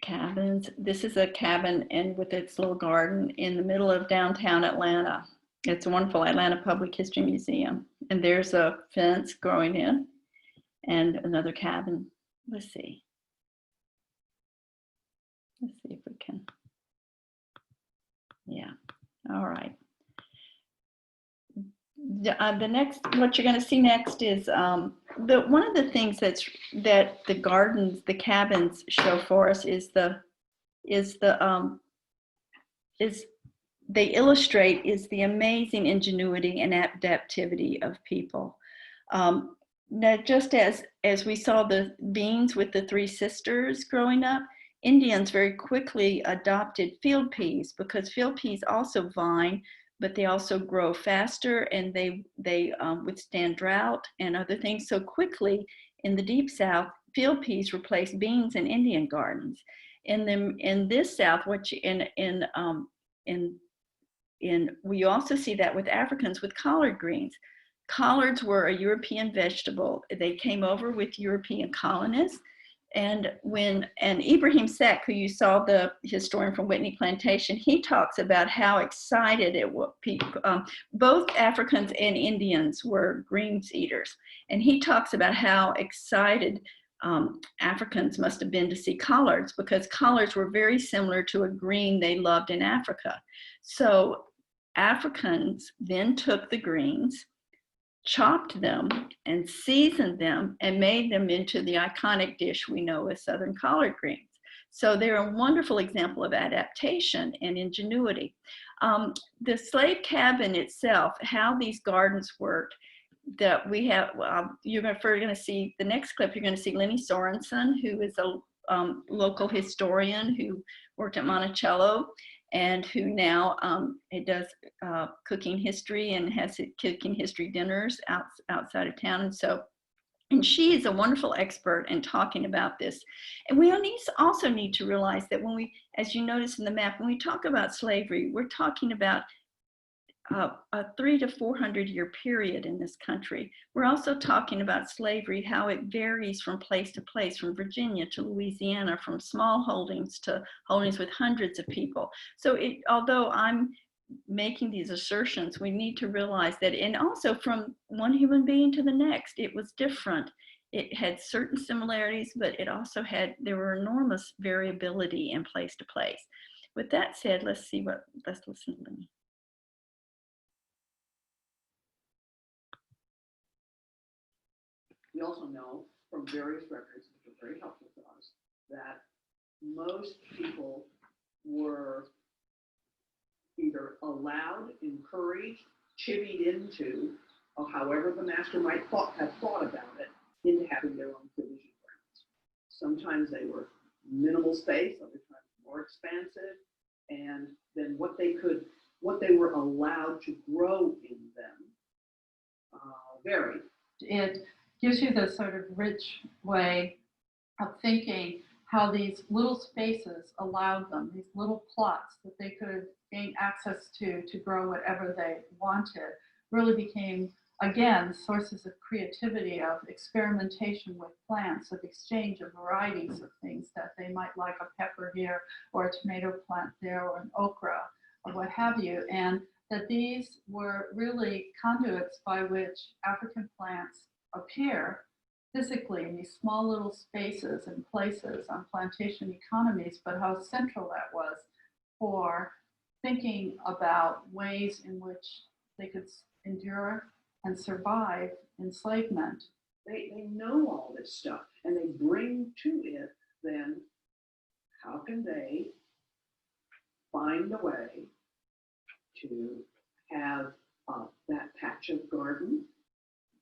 Cabins. This is a cabin and with its little garden in the middle of downtown Atlanta. It's a wonderful Atlanta Public History Museum. And there's a fence growing in and another cabin. Let's see. Let's see if we can. Yeah. All right. The next, what you're going to see next is one of the things that the gardens, the cabins show for us they illustrate is the amazing ingenuity and adaptivity of people. Now, just as we saw the beans with the three sisters growing up, Indians very quickly adopted field peas because field peas also vine, but they also grow faster and they withstand drought and other things. So quickly in the Deep South, field peas replaced beans in Indian gardens. In this South, which we also see that with Africans with collard greens. Collards were a European vegetable. They came over with European colonists. And Ibrahim Seck, who you saw, the historian from Whitney Plantation, he talks about how excited both Africans and Indians were greens eaters. And he talks about how excited Africans must have been to see collards, because collards were very similar to a green they loved in Africa. So Africans then took the greens, chopped them and seasoned them and made them into the iconic dish we know as Southern collard greens. So they're a wonderful example of adaptation and ingenuity. The slave cabin itself, how these gardens worked, that we have, you're going to see the next clip, you're going to see Lenny Sorensen, who is a local historian who worked at Monticello, and who now does cooking history and has cooking history dinners outside of town. And she is a wonderful expert in talking about this. And we also need to realize that when we, as you notice in the map, when we talk about slavery, we're talking about a 300 to 400 year period in this country. We're also talking about slavery, how it varies from place to place, from Virginia to Louisiana, from small holdings to holdings with hundreds of people. So although I'm making these assertions, we need to realize that, and also from one human being to the next, it was different it had certain similarities, but it also had, there were enormous variability in place to place. With that said, let's listen to them. We also know from various records, which are very helpful to us, that most people were either allowed, encouraged, chivied into, or however the master might have thought about it, into having their own provision grounds. Sometimes they were minimal space, other times more expansive, and then what they were allowed to grow in them varied. It gives you this sort of rich way of thinking how these little spaces allowed them, these little plots that they could gain access to grow whatever they wanted, really became, again, sources of creativity, of experimentation with plants, of exchange of varieties of things that they might like, a pepper here, or a tomato plant there, or an okra, or what have you. And that these were really conduits by which African plants appear physically in these small little spaces and places on plantation economies, but how central that was for thinking about ways in which they could endure and survive enslavement. They know all this stuff, and they bring to it then, how can they find a way to have that patch of garden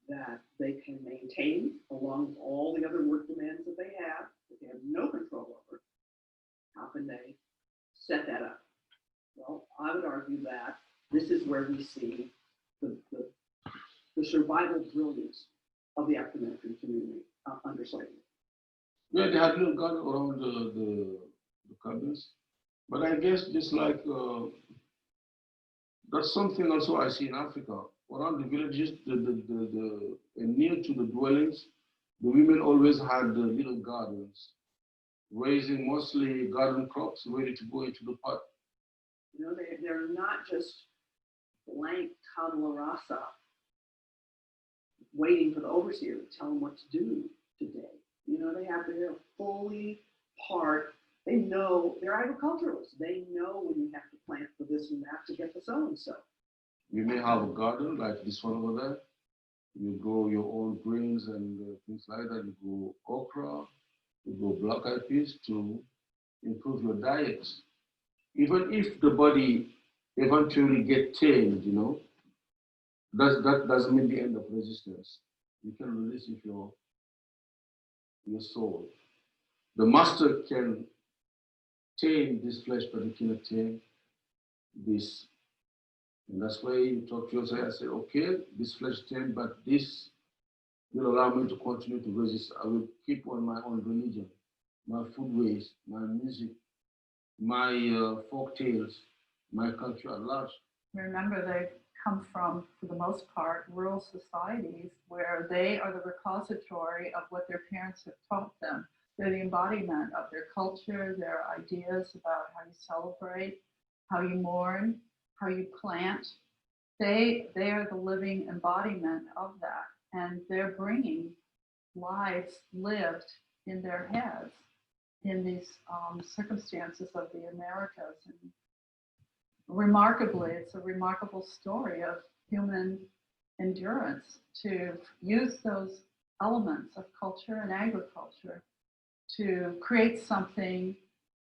that they can maintain along with all the other work demands that they have no control over. How can they set that up? Well, I would argue that this is where we see the survival brilliance of the African American community under slavery. Yeah, they had little garden around the cabins, but I guess just like that's something also I see in Africa. Around the villages, near to the dwellings, the women always had the little gardens, raising mostly garden crops ready to go into the pot. You know, they're not just blank tabula rasa, waiting for the overseer to tell them what to do today. You know, they're fully part. They know, they're agriculturalists. They know when you have to plant for this and that to get the so-and-so. You may have a garden like this one over there. You grow your own greens and things like that. You grow okra, you grow black eyed peas to improve your diet. Even if the body eventually get tamed, you know, that doesn't mean the end of resistance. You can release your soul. The master can tame this flesh, but he cannot tame this. And that's why you talk to yourself and say, okay, this flesh tamed, but this will allow me to continue to resist. I will keep on my own religion, my food ways, my music, my folk tales, my country at large. Remember, they come from, for the most part, rural societies where they are the repository of what their parents have taught them. They're the embodiment of their culture, their ideas about how you celebrate, how you mourn, how you plant. They are the living embodiment of that. And they're bringing lives lived in their heads in these circumstances of the Americas. And remarkably, it's a remarkable story of human endurance to use those elements of culture and agriculture to create something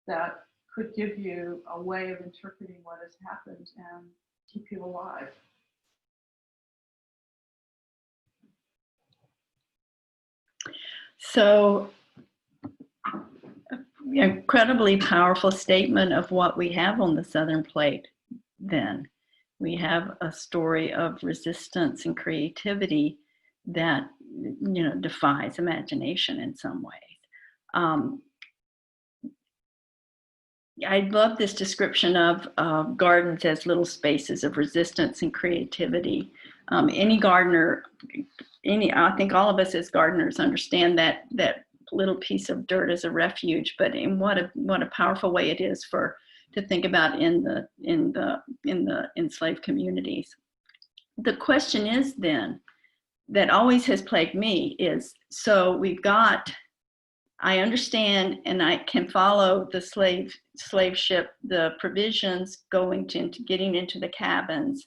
that could give you a way of interpreting what has happened and keep you alive. So, incredibly powerful statement of what we have on the Southern Plate then. We have a story of resistance and creativity that, you know, defies imagination in some ways. I love this description of gardens as little spaces of resistance and creativity. Any gardener, I think all of us as gardeners understand that little piece of dirt as a refuge, but in what a powerful way it is to think about in the enslaved communities. The question is then, that always has plagued me is, so we've got, I understand and I can follow the slave ship, the provisions going into getting into the cabins,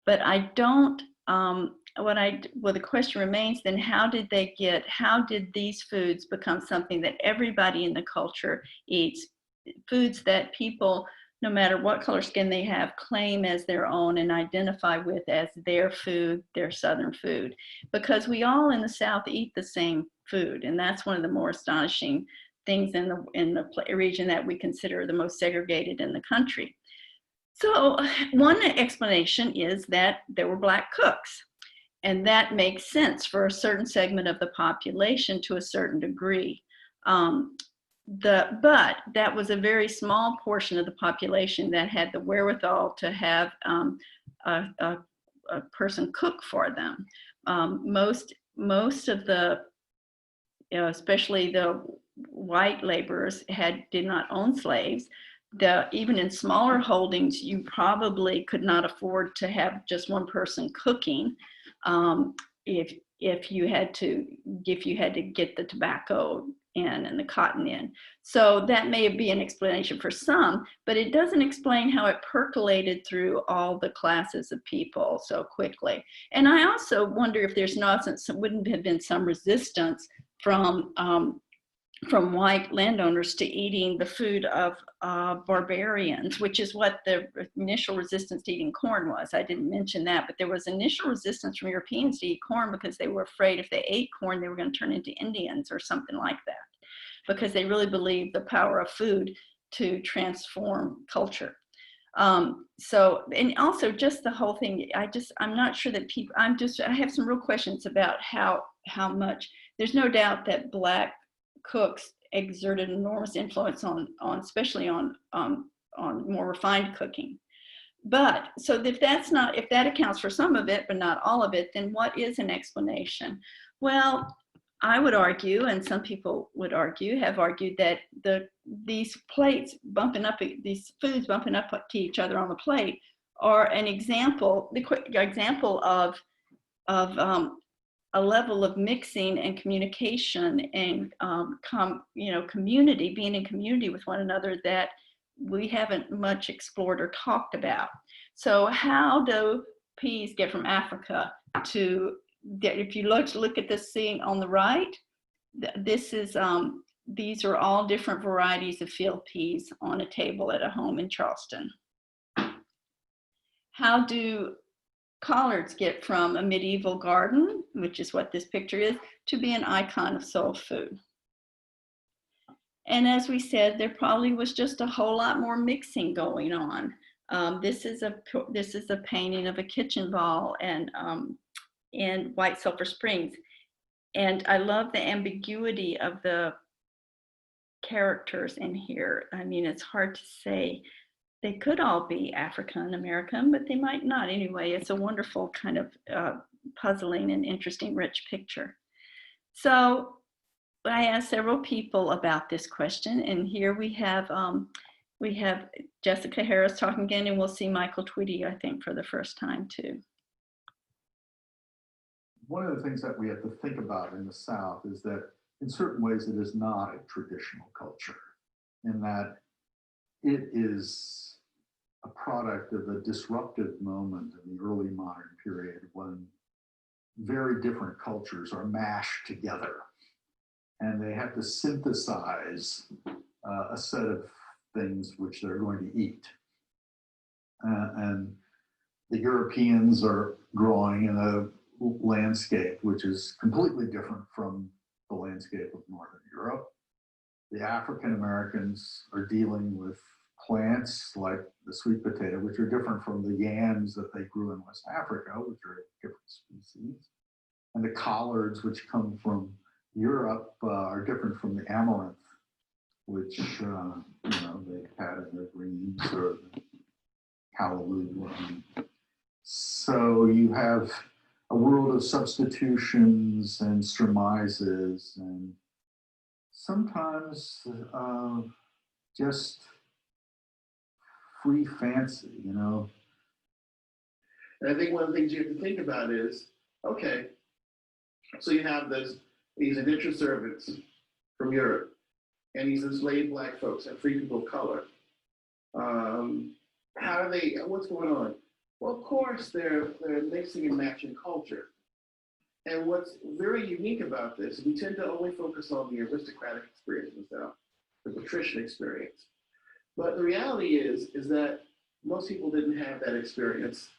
but I don't, well, the question remains then, how did these foods become something that everybody in the culture eats? Foods that people, no matter what color skin they have, claim as their own and identify with as their food, their Southern food. Because we all in the South eat the same food, and that's one of the more astonishing things in the region that we consider the most segregated in the country. So one explanation is that there were Black cooks, and that makes sense for a certain segment of the population to a certain degree. But that was a very small portion of the population that had the wherewithal to have a person cook for them. Most of the, especially the white laborers, did not own slaves. Even in smaller holdings, you probably could not afford to have just one person cooking. If you had to get the tobacco in and the cotton in. So that may be an explanation for some, but it doesn't explain how it percolated through all the classes of people so quickly. And I also wonder if there's not, wouldn't have been some resistance from white landowners to eating the food of barbarians, which is what the initial resistance to eating corn was. I didn't mention that, but there was initial resistance from Europeans to eat corn because they were afraid if they ate corn, they were going to turn into Indians or something like that, because they really believed the power of food to transform culture. So, and also just the whole thing, I'm not sure that people, I have some real questions about how much, there's no doubt that Black cooks exerted enormous influence on especially on more refined cooking. But so if that accounts for some of it but not all of it, then what is an explanation? Well, I would argue, and some people have argued that these foods bumping up to each other on the plate are an example, the quick example of a level of mixing and communication and community, being in community with one another that we haven't much explored or talked about. So how do peas get from Africa to, if you look at this scene on the right, these are all different varieties of field peas on a table at a home in Charleston. How do Collards get from a medieval garden, which is what this picture is, to be an icon of soul food? And as we said, there probably was just a whole lot more mixing going on. This is a painting of a kitchen ball and in White Sulphur Springs. And I love the ambiguity of the characters in here. I mean, it's hard to say. They could all be African American, but they might not. Anyway, it's a wonderful kind of puzzling and interesting, rich picture. So I asked several people about this question, and here we have Jessica Harris talking again, and we'll see Michael Tweedy, I think, for the first time too. One of the things that we have to think about in the South is that in certain ways it is not a traditional culture, in that it is a product of a disruptive moment in the early modern period when very different cultures are mashed together and they have to synthesize a set of things which they're going to eat. And the Europeans are growing in a landscape which is completely different from the landscape of Northern Europe. The African Americans are dealing with plants like the sweet potato, which are different from the yams that they grew in West Africa, which are different species. And the collards, which come from Europe, are different from the amaranth, which they had in their greens, or the callaloo. So you have a world of substitutions and surmises, and sometimes just free fancy, And I think one of the things you have to think about is, okay, So you have these indentured servants from Europe and these enslaved Black folks and free people of color. What's going on? Well, of course, they're mixing and matching culture. And what's very unique about this, we tend to only focus on the aristocratic experience in the South, the patrician experience. But the reality is that most people didn't have that experience.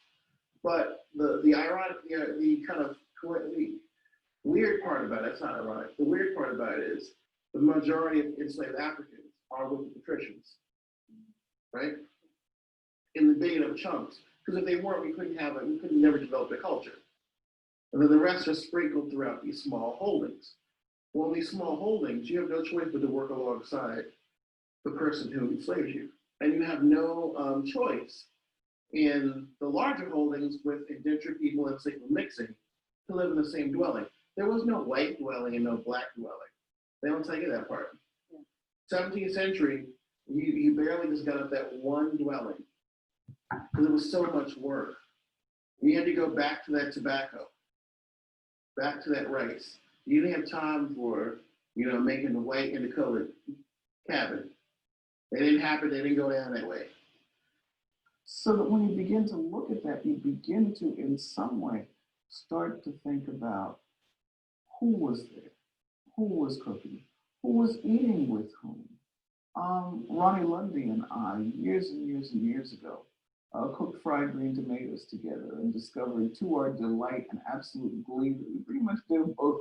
But the ironic, the kind of the weird part about it, it's not ironic, the weird part about it is the majority of enslaved Africans are with the patricians, right? In the big enough chunks. Because if they weren't, we could never develop a culture. And then the rest are sprinkled throughout these small holdings. Well, in these small holdings, you have no choice but to work alongside the person who enslaves you. And you have no choice in the larger holdings with indentured people and single mixing to live in the same dwelling. There was no white dwelling and no Black dwelling. They don't tell you that part. Yeah. 17th century, you barely just got up that one dwelling because it was so much work. You had to go back to that tobacco, back to that rice. You didn't have time for, making the white and the colored cabin. They didn't happen, they didn't go down that way. So that when you begin to look at that, you begin to, in some way, start to think about who was there, who was cooking, who was eating with whom. Ronnie Lundy and I, years and years and years ago, cooked fried green tomatoes together and discovered, to our delight and absolute glee, that we pretty much did both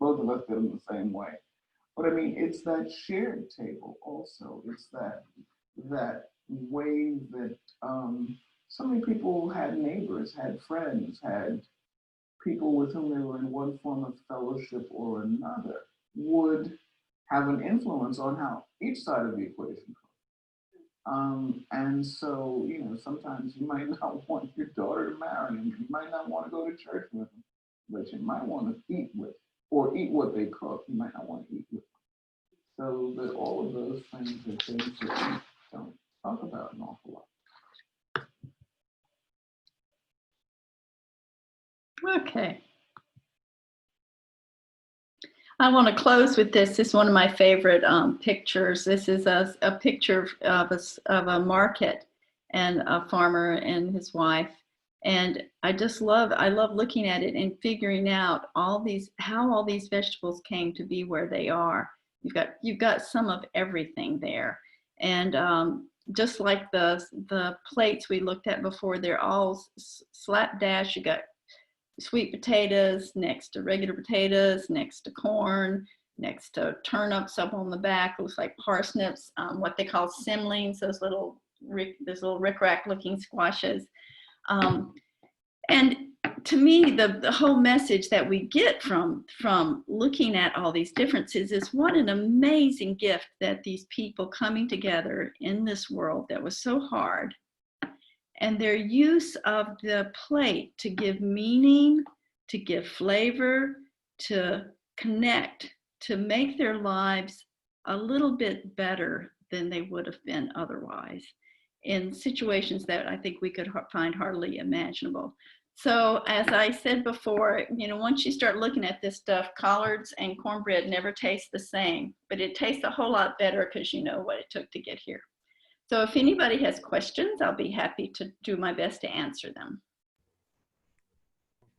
of us did them the same way. But I mean, it's that shared table also. It's that way that so many people had neighbors, had friends, had people with whom they were in one form of fellowship or another, would have an influence on how each side of the equation cooked. And so, sometimes you might not want your daughter to marry him. You might not want to go to church with him, but you might want to eat with, or eat what they cook. You might not want to eat with them. So that all of those things are things that we don't talk about an awful lot. Okay. I want to close with this. This is one of my favorite pictures. This is a picture of a market and a farmer and his wife. And I love looking at it and figuring out how all these vegetables came to be where they are. You've got some of everything there. And just like the plates we looked at before, they're all slapdash. You got sweet potatoes next to regular potatoes, next to corn, next to turnips up on the back, looks like parsnips, what they call simlings, those little rickrack looking squashes. And to me, the whole message that we get from looking at all these differences is what an amazing gift that these people coming together in this world that was so hard, and their use of the plate to give meaning, to give flavor, to connect, to make their lives a little bit better than they would have been otherwise in situations that I think we could find hardly imaginable. So as I said before, once you start looking at this stuff, collards and cornbread never taste the same, but it tastes a whole lot better because you know what it took to get here. So if anybody has questions, I'll be happy to do my best to answer them.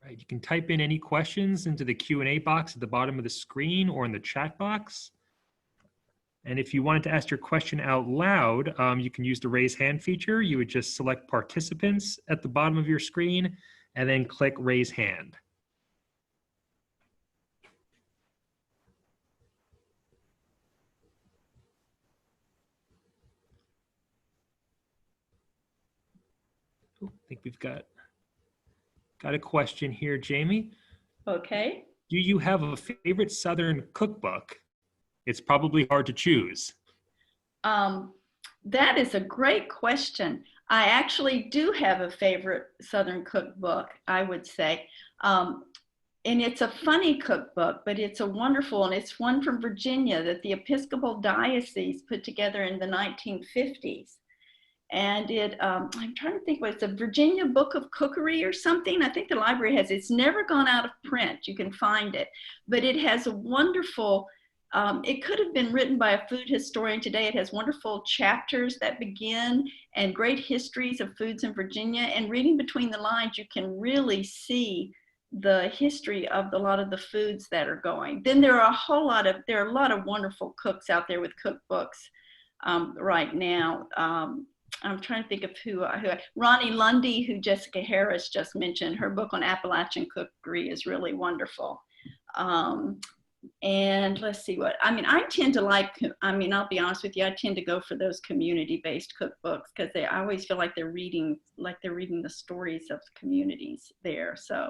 Right, you can type in any questions into the Q&A box at the bottom of the screen or in the chat box. And if you wanted to ask your question out loud, you can use the raise hand feature. You would just select participants at the bottom of your screen and then click raise hand. I think we've got a question here, Jamie. Okay. Do you have a favorite Southern cookbook? It's probably hard to choose. That is a great question. I actually do have a favorite Southern cookbook, I would say. And it's a funny cookbook, but it's a wonderful, and it's one from Virginia that the Episcopal Diocese put together in the 1950s. And I'm trying to think what it's a Virginia Book of Cookery or something. I think the library has, it's never gone out of print. You can find it, but it has a wonderful, it could have been written by a food historian today. It has wonderful chapters that begin and great histories of foods in Virginia, and reading between the lines, you can really see the history of a lot of the foods that are going. Then there are a lot of wonderful cooks out there with cookbooks right now. I'm trying to think of who Ronnie Lundy, who Jessica Harris just mentioned. Her book on Appalachian cookery is really wonderful. And let's see I tend to I'll be honest with you, I tend to go for those community-based cookbooks because I always feel like they're reading the stories of the communities there. So.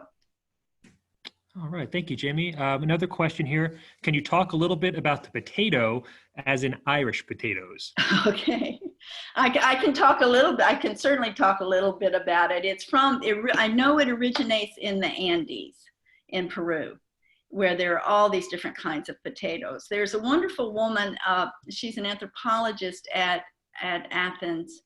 All right, thank you, Jamie. Another question here. Can you talk a little bit about the potato as in Irish potatoes? Okay, I can talk a little bit. I can certainly talk a little bit about it. I know it originates in the Andes in Peru, where there are all these different kinds of potatoes. There's a wonderful woman, she's an anthropologist at Athens,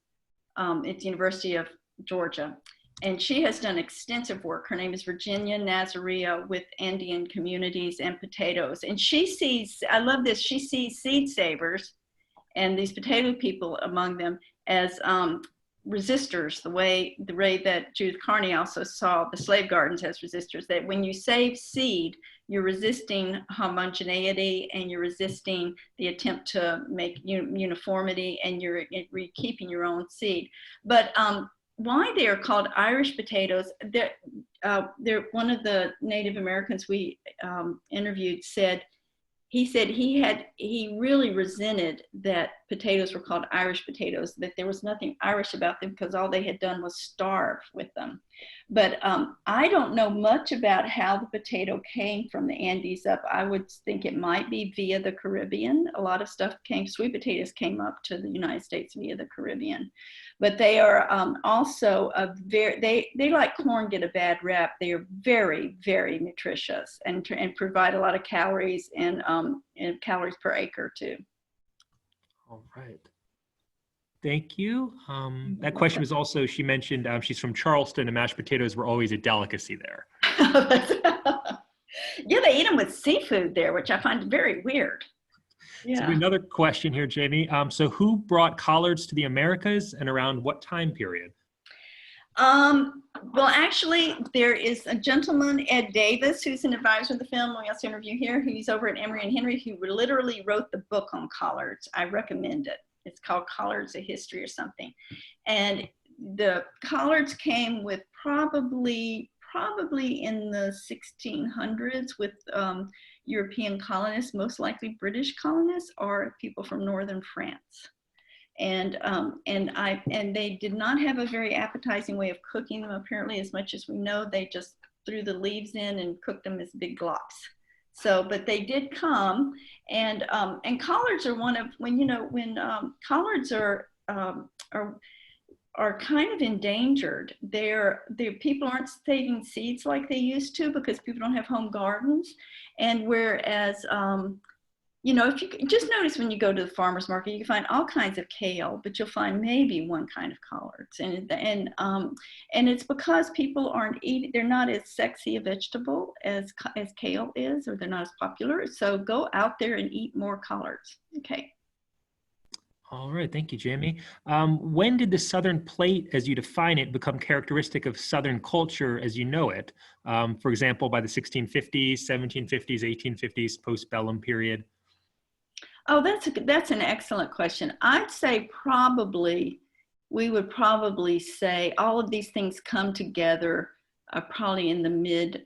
at the University of Georgia. And she has done extensive work. Her name is Virginia Nazaria, with Andean communities and potatoes. And she sees, I love this, she sees seed savers and these potato people among them as resistors, the way that Judith Carney also saw the slave gardens as resistors, that when you save seed, you're resisting homogeneity and you're resisting the attempt to make uniformity, and you're keeping your own seed. But why they are called Irish potatoes, one of the Native Americans we interviewed said he really resented that potatoes were called Irish potatoes, that there was nothing Irish about them because all they had done was starve with them. But I don't know much about how the potato came from the Andes up. I would think it might be via the Caribbean. A lot of stuff sweet potatoes came up to the United States via the Caribbean. But they are also they like corn get a bad rap. They are very, very nutritious and provide a lot of calories and calories per acre too. All right. Thank you. That question was also, she mentioned she's from Charleston and mashed potatoes were always a delicacy there. Yeah, they eat them with seafood there, which I find very weird. Yeah. So another question here, Jamie. So who brought collards to the Americas and around what time period? Well, actually, there is a gentleman, Ed Davis, who's an advisor of the film. We also interview here. He's over at Emory and Henry, who literally wrote the book on collards. I recommend it. It's called Collards, A History or something. And the collards came with probably in the 1600s with European colonists, most likely British colonists or people from northern France. And they did not have a very appetizing way of cooking them, apparently, as much as we know. They just threw the leaves in and cooked them as big glocks. So, but they did come, and collards are one of, when collards are kind of endangered. People aren't saving seeds like they used to because people don't have home gardens. And whereas, if you just notice when you go to the farmer's market, you can find all kinds of kale, but you'll find maybe one kind of collards. And it's because people aren't eating, they're not as sexy a vegetable as kale is, or they're not as popular. So go out there and eat more collards. Okay. All right, thank you, Jamie. When did the Southern plate, as you define it, become characteristic of Southern culture as you know it? For example, by the 1650s, 1750s, 1850s, postbellum period? Oh, that's an excellent question. I'd say we would probably say all of these things come together probably in the mid.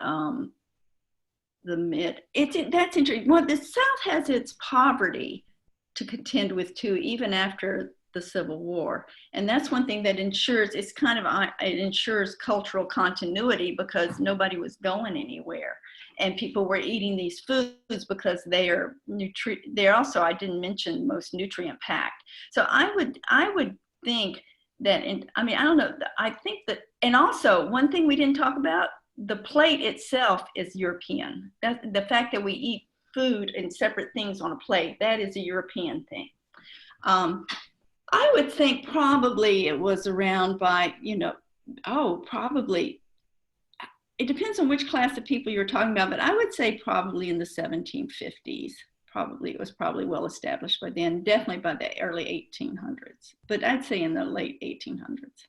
That's interesting. Well, the South has its poverty to contend with too, even after the Civil War. And that's one thing that ensures, it ensures cultural continuity because nobody was going anywhere. And people were eating these foods because they're also, I didn't mention, most nutrient packed. So I would think that, I don't know, I think that, and also one thing we didn't talk about, the plate itself is European. The fact that we eat food and separate things on a plate, that is a European thing. I would think probably it was around by, probably, it depends on which class of people you're talking about, but I would say probably in the 1750s. Probably, it was probably well established by then, definitely by the early 1800s, but I'd say in the late 1800s,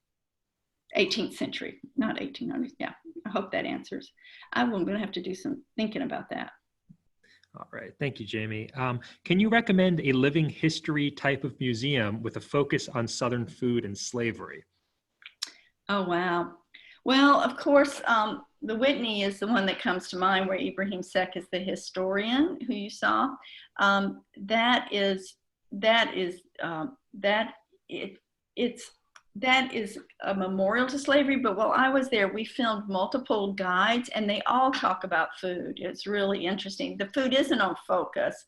18th century, not 1800s. Yeah, I hope that answers. I'm going to have to do some thinking about that. All right, thank you, Jamie. Can you recommend a living history type of museum with a focus on Southern food and slavery? Oh, wow. Well, of course, the Whitney is the one that comes to mind, where Ibrahim Seck is the historian who you saw. That is a memorial to slavery. But while I was there, we filmed multiple guides, and they all talk about food. It's really interesting. The food isn't focused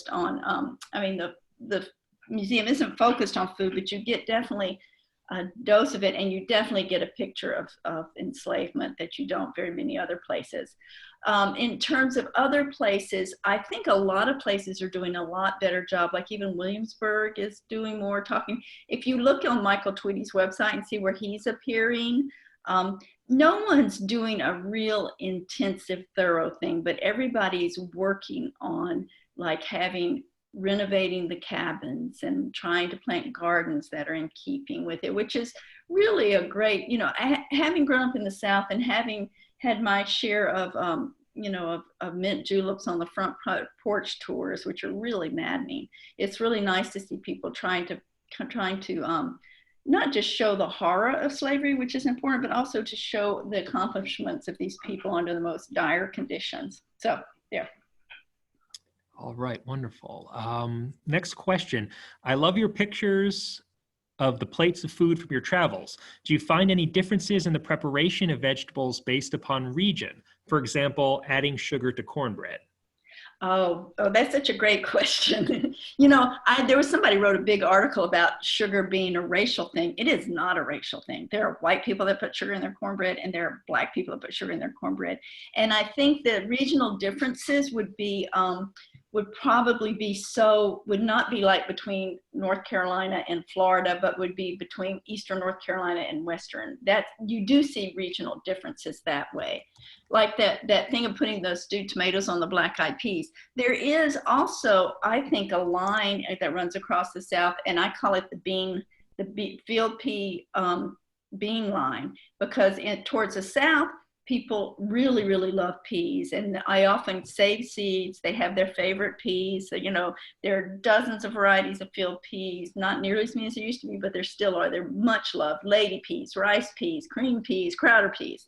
on. The museum isn't focused on food, but you get definitely a dose of it, and you definitely get a picture of enslavement that you don't very many other places. In terms of other places, I think a lot of places are doing a lot better job, like even Williamsburg is doing more talking. If you look on Michael Tweedy's website and see where he's appearing, no one's doing a real intensive, thorough thing, but everybody's working on like renovating the cabins and trying to plant gardens that are in keeping with it, which is really a great, having grown up in the South and having had my share of mint juleps on the front porch tours, which are really maddening. It's really nice to see people trying to not just show the horror of slavery, which is important, but also to show the accomplishments of these people under the most dire conditions. So there. All right, wonderful. Next question. I love your pictures of the plates of food from your travels. Do you find any differences in the preparation of vegetables based upon region? For example, adding sugar to cornbread. Oh, that's such a great question. There was somebody wrote a big article about sugar being a racial thing. It is not a racial thing. There are white people that put sugar in their cornbread, and there are Black people that put sugar in their cornbread. And I think the regional differences would not be like between North Carolina and Florida, but would be between Eastern North Carolina and Western. That you do see regional differences that way. Like that thing of putting those stewed tomatoes on the black-eyed peas. There is also, I think, a line that runs across the South, and I call it the field pea bean line, because towards the South, people really, really love peas, and I often save seeds. They have their favorite peas. So, there are dozens of varieties of field peas, not nearly as many as there used to be, but there still are. They're much loved. Lady peas, rice peas, cream peas, crowder peas.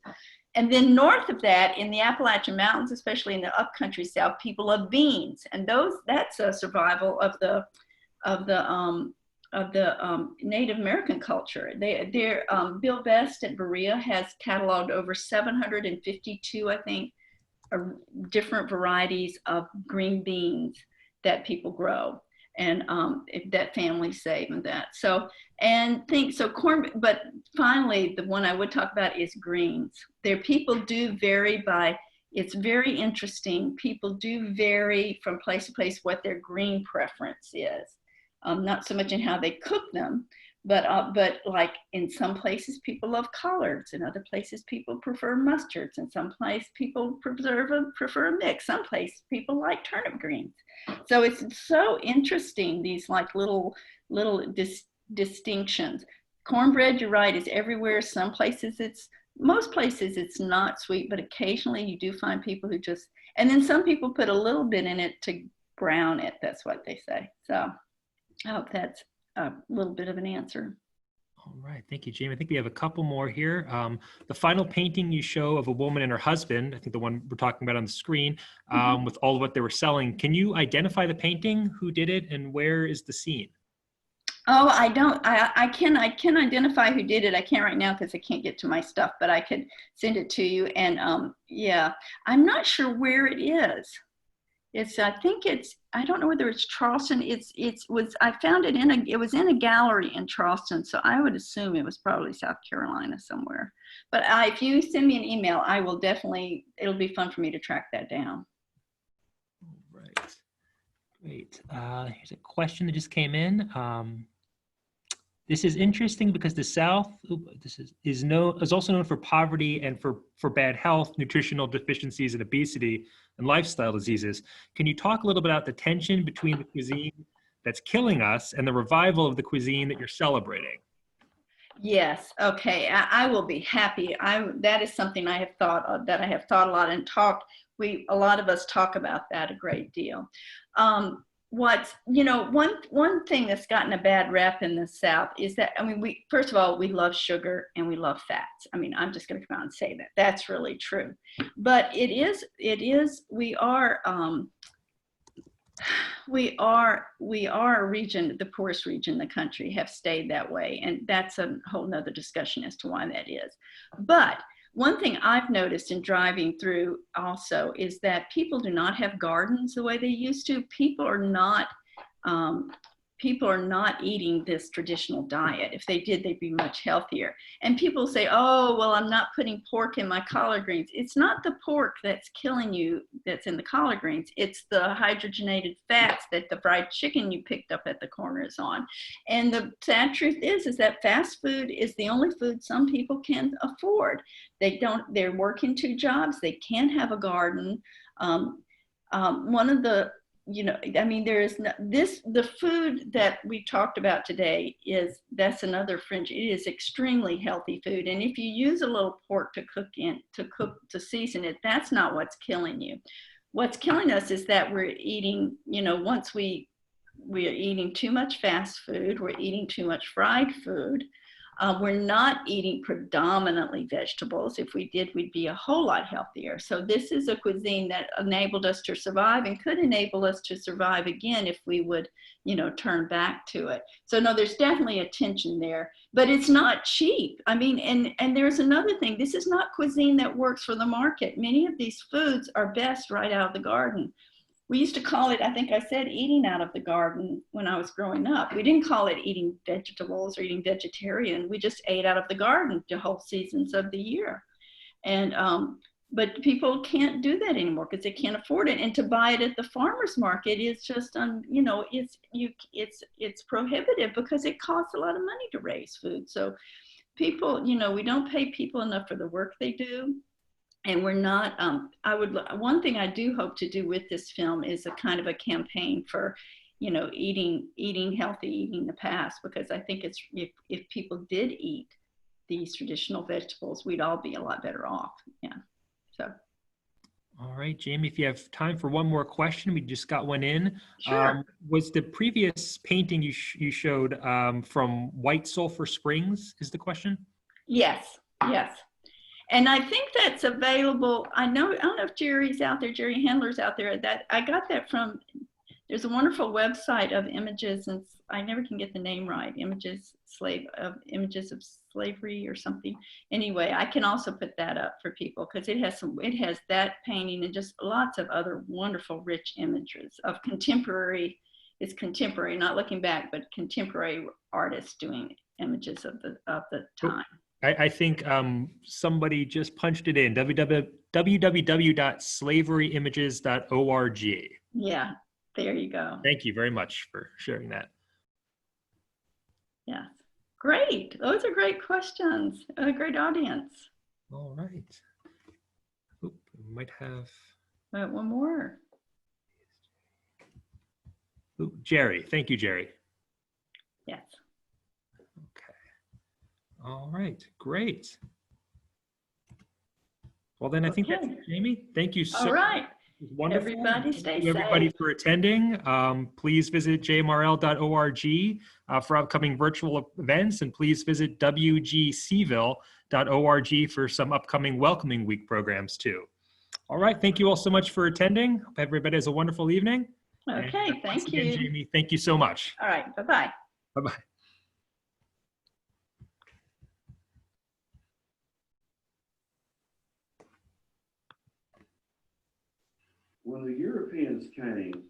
And then north of that, in the Appalachian Mountains, especially in the upcountry South, people love beans, and that's a survival of the Native American culture. Bill Best at Berea has cataloged over 752, I think, different varieties of green beans that people grow, and that families save and that. Corn. But finally, the one I would talk about is greens. People do vary by. It's very interesting. People do vary from place to place what their green preference is. Not so much in how they cook them, but like in some places people love collards, in other places people prefer mustards, in some places people prefer a mix, some places people like turnip greens. So it's so interesting, these like little distinctions. Cornbread, you're right, is everywhere. Most places it's not sweet, but occasionally you do find people who and then some people put a little bit in it to brown it. That's what they say. So I hope that's a little bit of an answer. All right, thank you, Jamie. I think we have a couple more here. The final painting you show of a woman and her husband, I think the one we're talking about on the screen, with all of what they were selling. Can you identify the painting, who did it, and where is the scene? Oh, I don't. I can identify who did it. I can't right now because I can't get to my stuff, but I could send it to you. And yeah, I'm not sure where it is. I don't know whether it's Charleston. I found it it was in a gallery in Charleston, so I would assume it was probably South Carolina somewhere. But if you send me an email, I will definitely, it'll be fun for me to track that down. All right, great. Here's a question that just came in. This is interesting because the South is also known for poverty and for bad health, nutritional deficiencies, and obesity and lifestyle diseases. Can you talk a little bit about the tension between the cuisine that's killing us and the revival of the cuisine that you're celebrating? Yes. Okay. I will be happy. That is something I have thought of, that I have thought a lot and talked. A lot of us talk about that a great deal. One thing that's gotten a bad rap in the South is that, I mean, first of all, we love sugar and we love fats. I mean, I'm just going to come out and say that. That's really true. But we are a region, the poorest region in the country, have stayed that way. And that's a whole nother discussion as to why that is. But one thing I've noticed in driving through also is that people do not have gardens the way they used to. People are not eating this traditional diet. If they did, they'd be much healthier. And people say, oh, well, I'm not putting pork in my collard greens. It's not the pork that's killing you that's in the collard greens. It's the hydrogenated fats that the fried chicken you picked up at the corner is on. And the sad truth is that fast food is the only food some people can afford. They're working 2 jobs. They can't have a garden. One of the the food that we talked about today that's another fringe. It is extremely healthy food. And if you use a little pork to season it, that's not what's killing you. What's killing us is that we're eating, we're eating too much fast food. We're eating too much fried food. We're not eating predominantly vegetables. If we did, we'd be a whole lot healthier. So this is a cuisine that enabled us to survive and could enable us to survive again if we would, turn back to it. So no, there's definitely a tension there, but it's not cheap. I mean, and there's another thing. This is not cuisine that works for the market. Many of these foods are best right out of the garden. We used to call it, I think I said, eating out of the garden when I was growing up. We didn't call it eating vegetables or eating vegetarian. We just ate out of the garden the whole seasons of the year. And, but people can't do that anymore because they can't afford it. And to buy it at the farmer's market is just, it's prohibitive because it costs a lot of money to raise food. So people, we don't pay people enough for the work they do. And we're not, one thing I do hope to do with this film is a kind of a campaign for, eating healthy, eating the past, because I think if people did eat these traditional vegetables, we'd all be a lot better off. Yeah, so. All right, Jamie, if you have time for one more question, we just got one in. Sure. Was the previous painting you showed from White Sulphur Springs is the question? Yes, yes. And I think that's available. I don't know if Jerry's out there, Jerry Handler's out there. That I got that from, there's a wonderful website of images, and I never can get the name right, images of slavery or something. Anyway, I can also put that up for people because it has that painting and just lots of other wonderful, rich images of contemporary, not looking back, but contemporary artists doing images of the time. I think somebody just punched it in, www.slaveryimages.org. Yeah, there you go. Thank you very much for sharing that. Yes, great. Those are great questions. A great audience. All right. Oop, we might have. One more. Ooh, Jerry. Thank you, Jerry. Yes. All right, great. Well, then I think that's it, Jamie. Thank you so much. All right. Wonderful. Everybody stay Thank you, safe. everybody, for attending. Please visit jmrl.org for upcoming virtual events, and please visit wgcville.org for some upcoming Welcoming Week programs too. All right, thank you all so much for attending. Hope everybody has a wonderful evening. Okay, and thank you. Again, Jamie, thank you so much. All right, bye-bye. Bye-bye. When the Europeans came,